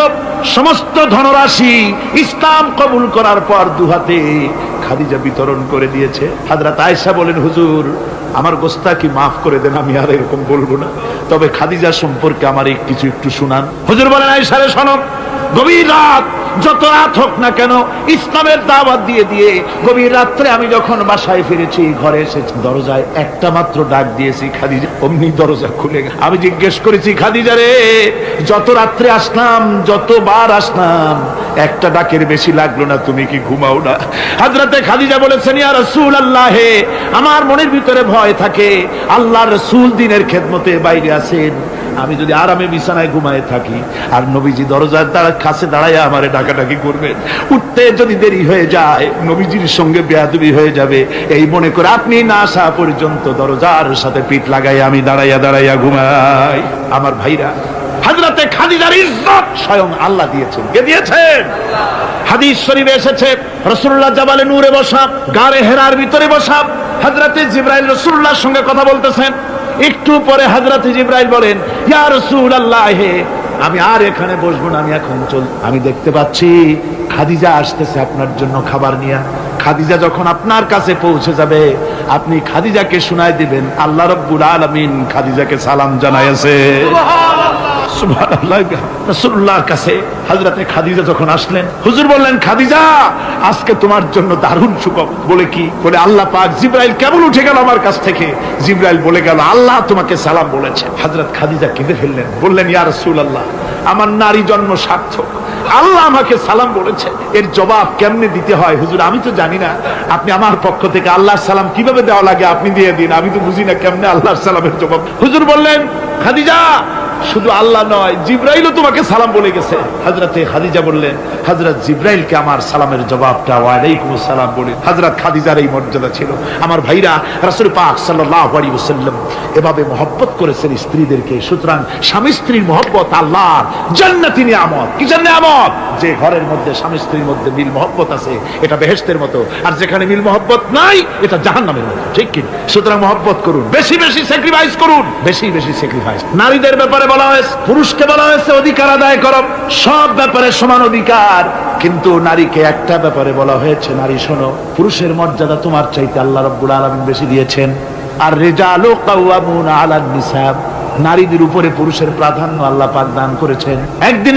B: সমস্ত ধনরাশি ইসলাম কবুল করার পর দুহাতে খাদিজা বিতরণ করে দিয়েছে। হযরত আয়েশা বলেন, হুজুর আমার গোস্তাকি মাফ করে দেন, আমি আর এরকম বলবো না, তবে খাদিজা সম্পর্কে আমার কিছু একটু শুনান। হুজুর বলেন, আয়েশা রে শোনো, গভীর রাত, যত রাত হোক না কেন, ইসলামের দাওয়াত দিয়ে দিয়ে গভীর রাত্রে আমি যখন বাসায় ফিরেছি, ঘরে এসে দরজায় একটা মাত্র ডাক দিয়েছি, খাদিজা, অমনি দরজা খুলে গেল। আমি জিজ্ঞেস করেছি, খাদিজা রে, যত রাত্রে আসলাম, যতবার আসলাম, একটা ডাকের বেশি লাগলো না, তুমি কি ঘুমাও না? হযরতে খাদিজা বলেছেন, ইয়া রাসূলুল্লাহ, আমার মনের ভিতরে ভয় থাকে, আল্লাহর রাসূল দিনের খেদমতে বাইরে আছেন, আমি যদি আরামে বিছানায় ঘুমায় থাকি আর নবীজি দরজার কাছে দাঁড়ায় আমারে ডাকাডাকি করবেন, উঠতে যদি দেরি হয়ে যায় নবীজির সঙ্গে বেয়াদবি হয়ে যাবে, এই মনে করে আপনি না আসা পর্যন্ত দরজার সাথে পিঠ লাগাই আমি দাঁড়াইয়া দাঁড়াইয়া ঘুমাই। আমার ভাইরা, হযরতে খাদিজার ইজ্জত স্বয়ং আল্লাহ দিয়েছেন। কে দিয়েছেন? হাদিস শরীফে এসেছে, রাসূলুল্লাহ জাবালে নূরে বসা, গারে হেরার ভিতরে বসা, হযরতে জিবরাইল রাসূলুল্লাহর সঙ্গে কথা বলতেছেন। একটু পরে হযরতে জিবরাইল বলেন, ইয়া রাসূলুল্লাহ, আমি আর এখানে বসবো না, আমি এখন আমি দেখতে পাচ্ছি খাদিজা আসতেছে আপনার জন্য খাবার নিয়ে। খাদিজা যখন আপনার কাছে পৌঁছে যাবে, আপনি খাদিজাকে শুনাই দিবেন, আল্লাহ রাব্বুল আলামিন খাদিজাকে সালাম জানাইছে। সুবহানাল্লাহ। রাসূলুল্লাহর কাছে হযরতে খাদিজা যখন আসলেন, হুজুর বললেন, খাদিজা, আজকে তোমার জন্য দারুণ সুখবর। বলে কি? বলে আল্লাহ পাক, জিবরাইল কেবল উঠে গেল আমার কাছ থেকে, জিবরাইল বলে গেল আল্লাহ তোমাকে সালাম বলেছে। হযরত খাদিজা কেঁদে ফেললেন, বললেন, ইয়া রাসূলুল্লাহ, আমার নারী জন্ম সার্থক, আল্লাহ আমাকে সালাম বলেছে, এর জবাব কেমনে দিতে হয় হুজুর আমি তো জানি না, আপনি আমার পক্ষ থেকে আল্লাহর সালাম কিভাবে দেওয়া লাগে আপনি দিয়ে দিন, আমি তো বুঝি না কেমনে আল্লাহর সালামের জবাব। হুজুর বললেন, খাদিজা, শুধু আল্লাহ নয়, জিবরাইলও তোমাকে সালাম বলে গেছে। হযরতে খাদিজা বললেন, হযরত জিবরাইলকে আমার সালামের জবাবটা ওয়ালাইকুমুস সালাম বলে। হযরত খাদিজার এই মর্যাদা ছিল। আমার ভাইরা, রাসূল পাক সাল্লাল্লাহু আলাইহি ওয়াসাল্লাম এভাবে মহব্বত করেছেন স্ত্রীদেরকে। সুতরাং স্বামী স্ত্রীর মহব্বত আল্লাহর জান্নাতি নিয়ামত। কিসের নিয়ামত? যে ঘরের মধ্যে স্বামী স্ত্রীর মধ্যে মিল মহব্বত আছে, এটা বেহেশতের মতো, আর যেখানে মিল মহব্বত নাই, এটা জাহান্নামের মতো। ঠিক কি? সুতরাং মহব্বত করুন, বেশি বেশি স্যাক্রিফাইস করুন, বেশি বেশি স্যাক্রিফাইস। নারীদের ব্যাপারে বলা হয়েছে, পুরুষকে বলা হয়েছে অধিকার আদায় করো, সব ব্যাপারে সমান অধিকার, কিন্তু নারীকে একটা ব্যাপারে বলা হয়েছে, নারী শোনো, পুরুষের মর্যাদা তোমার চাইতে আল্লাহ রাব্বুল আলামিন বেশি দিয়েছেন। আর রিজালু কাওয়ামুনা আলান নিসা, নারীদের উপরে পুরুষের প্রাধান্য আল্লাহ পাক দান করেছেন। একদিন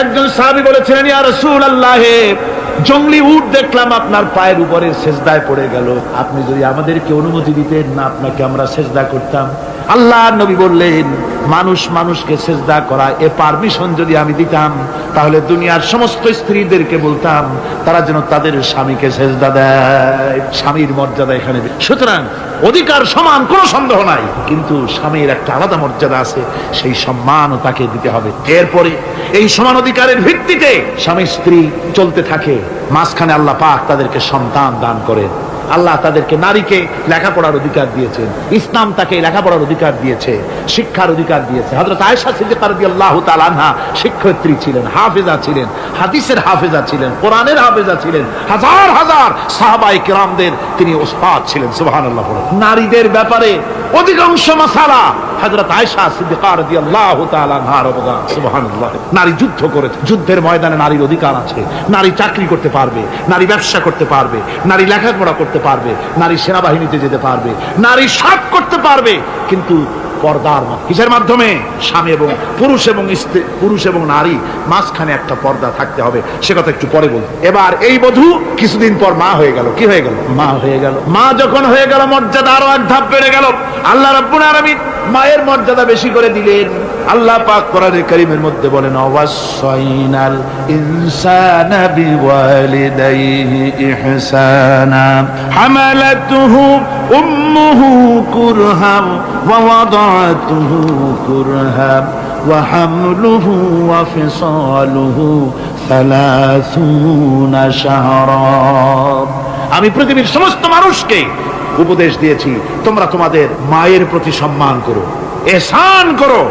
B: একজন সাহাবী বলেছিলেন, ইয়া রাসূলুল্লাহ, জঙ্গলি উট দেখলাম আপনার পায়ের উপরে সেজদায় পড়ে গেল, আপনি যদি আমাদেরকে অনুমতি দিতেন না, আপনাকে আমরা সেজদা করতাম। আল্লাহর নবী বললেন, মানুষ মানুষকে সেজদা করা, এ পারমিশন যদি আমি দিতাম, তাহলে দুনিয়ার সমস্ত স্ত্রীদেরকে বলতাম তারা যেন তাদের স্বামীকে সেজদা দেয়। স্বামীর মর্যাদা এখানে। সুতরাং অধিকার সমান, কোনো সন্দেহ নাই, কিন্তু স্বামীর একটা আলাদা মর্যাদা আছে, সেই সম্মানও তাকে দিতে হবে। এরপরে এই সমান অধিকারের ভিত্তিতে স্বামী স্ত্রী চলতে থাকে, মাঝখানে আল্লাহ পাক তাদেরকে সন্তান দান করেন। আল্লাহ তাদেরকে, নারীকে লেখাপড়ার অধিকার দিয়েছেন, ইসলাম তাকে লেখাপড়ার অধিকার দিয়েছে, শিক্ষার অধিকার দিয়েছে। হযরত আয়েশা সিদ্দিকা রাদিয়াল্লাহু তাআলা আনহা শিক্ষয়িত্রী ছিলেন, হাফেজা ছিলেন, হাদিসের হাফেজা ছিলেন, কোরআনের হাফেজা ছিলেন, হাজার হাজার সাহাবায়ে কেরামদের তিনি ওস্তাদ ছিলেন। সুবহানাল্লাহ। নারীদের ব্যাপারে অধিকাংশ মাসালা হযরত আয়েশা সিদ্দিকা রাদিয়াল্লাহু তাআলা আনহার অবদান। সুবহানাল্লাহ। নারী যুদ্ধ করেছে, যুদ্ধের ময়দানে নারীর অধিকার আছে, নারী চাকরি করতে পারবে, নারী ব্যবসা করতে পারবে, নারী লেখাপড়া করতে পারবে, নারী সেনাবাহিনীতে যেতে পারবে, নারী সব করতে পারবে, কিন্তু পর্দার কিসের মাধ্যমে? স্বামী এবং পুরুষ এবং নারী মাঝখানে একটা পর্দা থাকতে হবে। সে কথা একটু পরে বলবো। এবার এই বধূ কিছুদিন পর মা হয়ে গেল। কি হয়ে গেল? মা হয়ে গেল। মা যখন হয়ে গেল, মর্যাদা আরো এক ধাপ বেড়ে গেল। আল্লাহ রাব্বুল আলামিন মায়ের মর্যাদা বেশি করে দিলেন। আল্লাহ পাক কোরআনে কারীমের মধ্যে বলেন, ওয়াসাইনাল ইনসানা বিওয়ালিদাইহি ইহসানা হামালাতুহু উম্মুহু কুরহা ওয়া ওয়াদাতুহু কুরহা وحمله وفصاله 30 شهرا। আমি পৃথিবীর সমস্ত মানুষকে উপদেশ দিয়েছি তোমরা তোমাদের মায়ের প্রতি সম্মান করো, এহসান করো।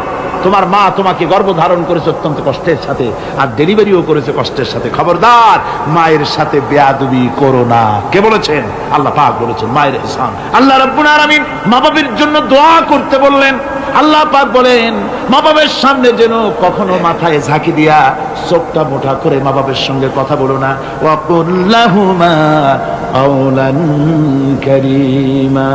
B: তোমার মা তোমাকে গর্ভধারণ করেছে অত্যন্ত কষ্টের সাথে, আর ডেলিভারিও করেছে কষ্টের সাথে। খবরদার মায়ের সাথে বেয়াদবি করো না। কে বলেছেন? আল্লাহ পাক বলেছেন মায়ের এহসান। আল্লাহ রাব্বুল আলামিন মা বাবার জন্য দোয়া করতে বললেন। আল্লাহ পাক বলেন মা বাবার সামনে যেন কখনো মাথায় ঝাঁকি দিয়া চোখটা মোটা করে মা বাবার সঙ্গে কথা বলো না। ওয়া কুল্লাহুমা কাওলান কারীমা।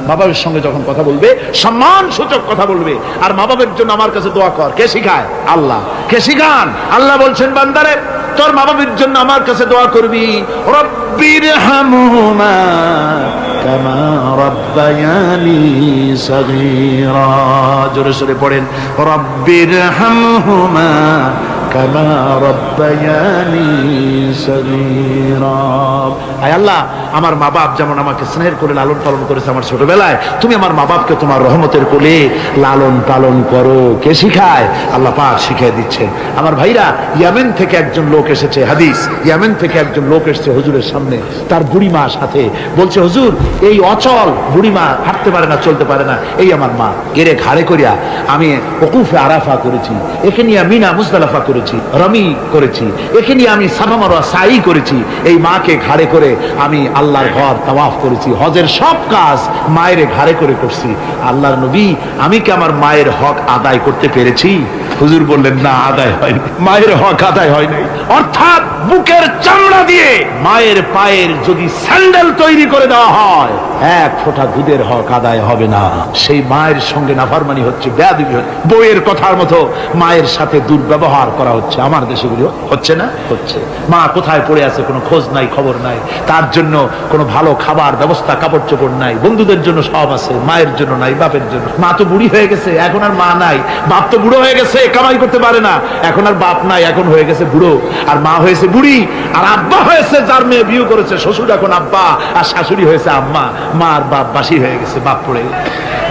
B: মা বাবার সঙ্গে যখন কথা বলবে সম্মান সূচক কথা বলবে। আর মা বাবার জন্য আমার কাছে দোয়া কর। কে শিখায়? আল্লাহ। কে শিখান? আল্লাহ বলছেন বান্দারে তোর মা বাবার জন্য আমার কাছে দোয়া করবি। রব্বিরহামহুমা কামা রাব্বায়ানি সগীরা। জোরে সোরে পড়েন রব্বিরহামহুমা কামা রাব্বায়ানি সগীরা। আয় আল্লাহ আমার মা বাপ যেমন আমাকে স্নেহের করে লালন পালন করেছে আমার ছোটবেলায়, তুমি আমার মা বাপকে তোমার রহমতের কোলে লালন পালন করো। কে শিখায়? আল্লাহ পাক শিখিয়ে দিচ্ছেন। আমার ভাইরা, ইয়ামেন থেকে একজন লোক এসেছে, হাদিস, ইয়ামেন থেকে একজন লোক এসেছে হুজুরের সামনে, তার বুড়ি মা সাথে। বলছে হুজুর এই অচল বুড়ি মা, হাঁটতে পারে না, চলতে পারে না, এই আমার মা, এরে ঘাড়ে করিয়া আমি ওকুফে আরাফা করেছি, একে নিয়ে মিনা মুজদালিফা করেছি, রমি করেছি, একে নিয়ে আমি সাফা মারওয়া সাই করেছি। এই মাকে ঘাড়ে করে আমি আল্লাহর ঘর তাওয়াফ করেছি, হজের সব কাজ মায়ের ঘাড়ে করে করছি। আল্লাহর নবী আমি কি আমার মায়ের হক আদায় করতে পেরেছি? হুজুর বললেন না, আদায় হয়নি, মায়ের হক আদায় হয় নাই। অর্থাৎ বুকের চামড়া দিয়ে মায়ের পায়ের যদি স্যান্ডেল তৈরি করে দেওয়া হয়, এক ফোঁটা দুধের হক আদায় হবে না। সেই মায়ের সঙ্গে নাফরমানি হচ্ছে, বেয়াদবি হচ্ছে, বইয়ের কথার মতো মায়ের সাথে দুর্ব্যবহার করা হচ্ছে। আমার দেশগুলো হচ্ছে না? হচ্ছে। মা কোথায় পড়ে আছে কোনো খোঁজ নাই, খবর নাই, তার জন্য কোনো ভালো খাবার ব্যবস্থা, কাপড় চোপড় নাই। বন্ধুদের জন্য সব আছে, মায়ের জন্য নাই, বাপের জন্য। মা তো বুড়ি হয়ে গেছে, এখন আর মা নাই। বাপ তো বুড়ো হয়ে গেছে, কামাই করতে পারে না, এখন আর বাপ নাই, এখন হয়ে গেছে বুড়ো। আর মা হয়েছে বুড়ি, আর আব্বা হয়েছে যার মেয়ে বিয়ে করেছে শ্বশুর এখন আব্বা, আর শাশুড়ি হয়েছে আম্মা। মা আর বাপ বাসি হয়ে গেছে, বাপ পড়ে গেছে।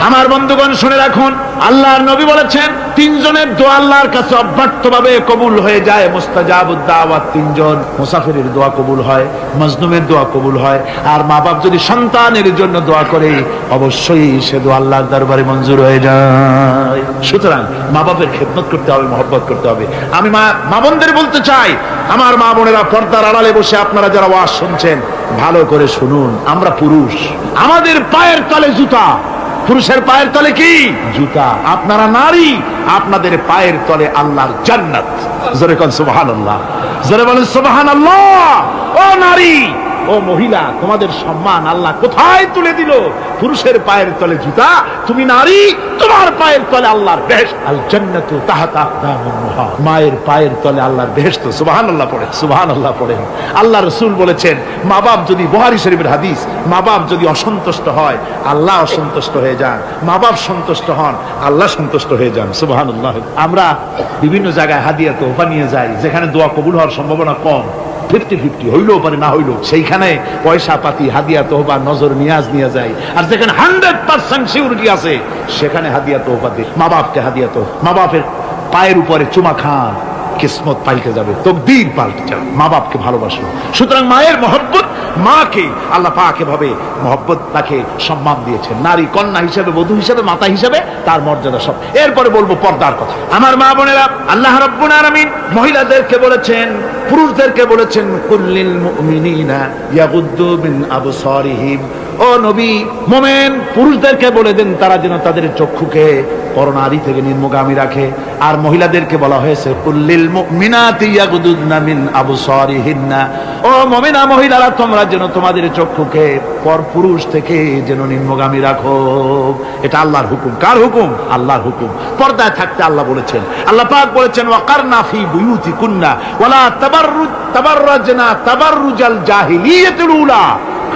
B: আমার বন্ধুগণ শুনে রাখুন, আল্লাহর নবী বলেছেন তিনজনের দোয়া আল্লাহর কাছে অব্যর্থভাবে কবুল হয়ে যায়। মুস্তাজাবুদ দাওয়াত তিনজন, মুসাফিরের দোয়া কবুল হয়, মজলুমের দোয়া কবুল হয়, আর মা বাপ যদি সন্তানের জন্য দোয়া করে অবশ্যই সে দোয়া আল্লাহর দরবারে মঞ্জুর হয়ে যায়। সুতরাং মা বাপের খেদমত করতে হবে, মহব্বত করতে হবে। আমি মা বোনদের বলতে চাই, আমার মা বোনেরা পর্দার আড়ালে বসে আপনারা যারা ওয়াজ শুনছেন ভালো করে শুনুন। আমরা পুরুষ, আমাদের পায়ের তলে জুতা, পুরুষের পায়ের তলে কি? জুতা। আপনারা নারী, আপনাদের পায়ের তলে আল্লাহর জান্নাত। জোরে কোন সুবহানাল্লাহ, জোরে বলেন সুবহানাল্লাহ। ও নারী, ও মহিলা, তোমাদের সম্মান আল্লাহ কোথায় তুলে দিল? পুরুষের পায়ের তলে জুতা, তুমি নারী, তোমার পায়ের তলে আল্লাহর বেহেশত। আল জান্নাতু তাহতা আকদামিন মুহা, মায়ের পায়ের তলে আল্লাহর বেহেশত। সুবহানাল্লাহ পড়ে, সুবহানাল্লাহ পড়ে। আল্লাহ রাসূল বলেছেন মা বাপ যদি, বুখারী শরীফের হাদিস, মা বাপ যদি অসন্তুষ্ট হয় আল্লাহ অসন্তুষ্ট হয়ে যান, মা বাপ সন্তুষ্ট হন আল্লাহ সন্তুষ্ট হয়ে যান। সুবহানাল্লাহ। আমরা বিভিন্ন জায়গায় হাদিয়া তোহফা নিয়ে যাই যেখানে দোয়া কবুল হওয়ার সম্ভাবনা কম, 50-50 হইলেও পারে না হইলেও, সেইখানে পয়সা পাতি হাদিয়া তোহবা নজর নিয়াজ নিয়ে যায়। আর যেখানে 100% সিউরিটি আছে সেখানে হাদিয়া তোহবা দেয়। মা বাপকে হাদিয়া তো, মা বাপের পায়ের উপরে চুমা খান, কিসমত পাল্টে যাবে, তকদীর পাল্টে যাবে। মা বাপকে ভালোবাসুন। সুতরাং মায়ের মহব্বত, মাকে আল্লাহ পাক এভাবে মহব্বত, তাকে সম্মান দিয়েছেন। নারী কন্যা হিসেবে, বধূ হিসেবে, মাতা হিসেবে তার মর্যাদা সব। এরপরে বলবো পর্দার কথা। আমার মা বোনেরা, আল্লাহ রাব্বুল আলামিন মহিলাদেরকে বলেছেন, পুরুষদেরকে বলেছেন কুল্লিল মুমিনিনা ইয়াগুদ্দু মিন আবসারিহিম। ও নবী, মোমেন পুরুষদেরকে বলে দেন তারা যেন তাদের চক্ষুকে পরনারী থেকে নিম্নগামী রাখে। আর মহিলাদেরকে বলা হয়েছে কুল্লিল মুমিনাতি ইয়াগুদুনা মিন আবসারিহিন্না। ও মুমিনা মহিলারা, তোমরা যেন তোমাদের চক্ষুকে পর পুরুষ থেকে যেন নিম্নগামী রাখো। এটা আল্লাহর হুকুম। কার হুকুম? আল্লাহর হুকুম। পর্দায় থাকতে আল্লাহ বলেছেন, আল্লাহ পাক বলেছেন ওয়াকারনা ফি বুয়ুতিকুন্না ওয়ালা তাবাররাজনা তাবাররুজাল জাহিলিয়াতুল উলা।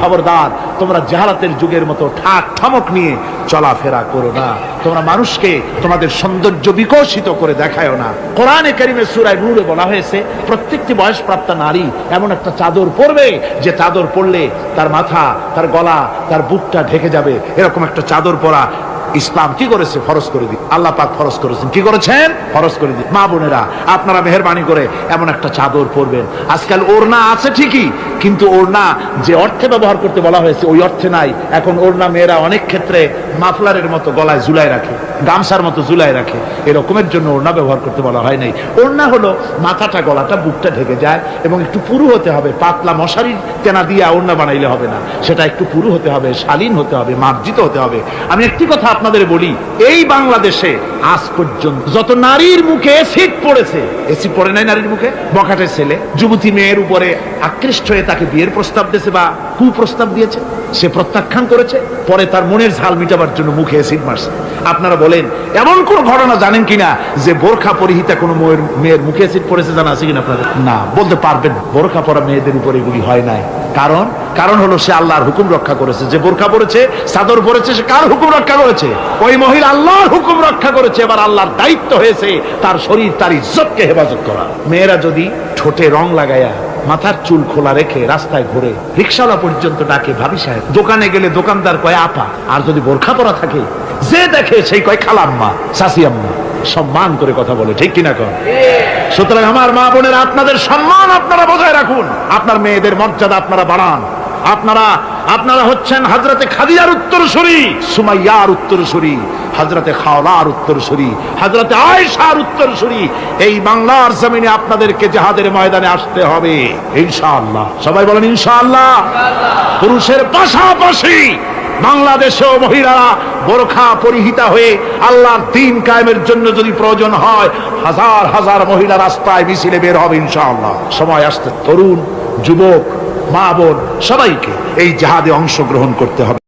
B: খবরদার, তোমরা জাহালাতের যুগের মতো ঠাক ঠামক নিয়ে চলাফেরা করো না। তোমরা মানুষকে তোমাদের সৌন্দর্য বিকশিত করে দেখায়ও না। কোরআনে কারীমের সূরা নূরে বলা হয়েছে প্রত্যেকটি বয়সপ্রাপ্ত নারী এমন একটা চাদর পরবে যে চাদর পরলে তার মাথা, তার গলা, তার বুকটা ঢেকে যাবে। এরকম একটা চাদর পরা ইসলাম কি করেছে? ফরজ করে দিই। আল্লাহ পাক ফরজ করেছেন, কি করেছেন? ফরজ করে দিই। মা বোনেরা, আপনারা মেহেরবানি করে এমন একটা চাদর পরবেন। আজকাল ওড়না আছে ঠিকই, কিন্তু ওড়না যে অর্থে ব্যবহার করতে বলা হয়েছে ওই অর্থে নাই। এখন ওড়না মেয়েরা অনেক ক্ষেত্রে মাফলারের মতো গলায় ঝুলাই রাখে, গামছার মতো ঝুলাই রাখে, এরকমের জন্য ওড়না ব্যবহার করতে বলা হয় নাই। ওড়না হলো মাথাটা, গলাটা, বুকটা ঢেকে যায় এবং একটু পুরু হতে হবে। পাতলা মশারির তেনা দিয়ে ওড়না বানাইলে হবে না, সেটা একটু পুরু হতে হবে, শালীন হতে হবে, মার্জিত হতে হবে। আমি একটি কথা আপনাদের বলি, এই বাংলাদেশে আজ পর্যন্ত যত নারীর মুখে এসিড পড়েছে, এসিড পড়ে নাই নারীর মুখে? বখাটের ছেলে যুবতী মেয়ের উপরে আকৃষ্ট হয়ে তাকে বিয়ের প্রস্তাব দিয়েছে বা কুপ্রস্তাব দিয়েছে, সে প্রত্যাখ্যান করেছে, পরে তার মনের ঝাল মিটাবার জন্য মুখে এসিড মারছে। আপনারা বলেন এমন কোন ঘটনা জানেন কিনা যে বোরখা পরিহিতা কোনো মেয়ের মুখে এসিড পড়েছে? জানা আছে কিনা আপনাদের? না, বলতে পারবেন বোরখা পরা মেয়েদের উপর এগুলি হয় নাই। কারণ হলো সে আল্লাহর হুকুম রক্ষা করেছে। যে বোরখা পরেছে, চাদর পরেছে, সে কার হুকুম রক্ষা করেছে? ওই মহিলা আল্লাহর হুকুম রক্ষা করেছে। এবার আল্লাহর দায়িত্ব হয়েছে তার শরীর, তার ইজ্জতকে হেফাজত করা। মেয়েরা যদি ঠোঁটে রং লাগায়া, মাথার চুল খোলা রেখে রাস্তায় ঘুরে, রিক্সাওয়ালা পর্যন্ত ডাকে ভাবি সাহেব, দোকানে গেলে দোকানদার কয় আপা, আর যদি বোরখা পরা থাকে যে দেখে সেই কয় খালাম্মা, চাচি আম্মা, সম্মান করে কথা বলে, ঠিক কিনা কর? সুতরাং আমার মা বোনের, আপনাদের সম্মান আপনারা বজায় রাখুন, আপনার মেয়েদের মর্যাদা আপনারা বাড়ান। আপনারা হচ্ছেন হযরতে খাদিজার উত্তরসূরি, সুমাইয়ার উত্তরসূরি, হযরতে খাওলার উত্তরসূরি, হযরতে আয়েশার উত্তরসূরি। এই বাংলার জমিনে আপনাদেরকে জিহাদের ময়দানে আসতে হবে ইনশাআল্লাহ। সবাই বলেন ইনশাআল্লাহ। পুরুষের পাশাপাশি বাংলাদেশেও মহিলারা বোরখা পরিহিতা হয়ে আল্লাহর দ্বীন কায়েমের জন্য যদি প্রয়োজন হয়, হাজার হাজার মহিলা রাস্তায় মিছিলে বের হবে ইনশাআল্লাহ। সময় আসতে তরুণ, যুবক, মা বোন সবাইকে এই জিহাদে অংশগ্রহণ করতে হবে।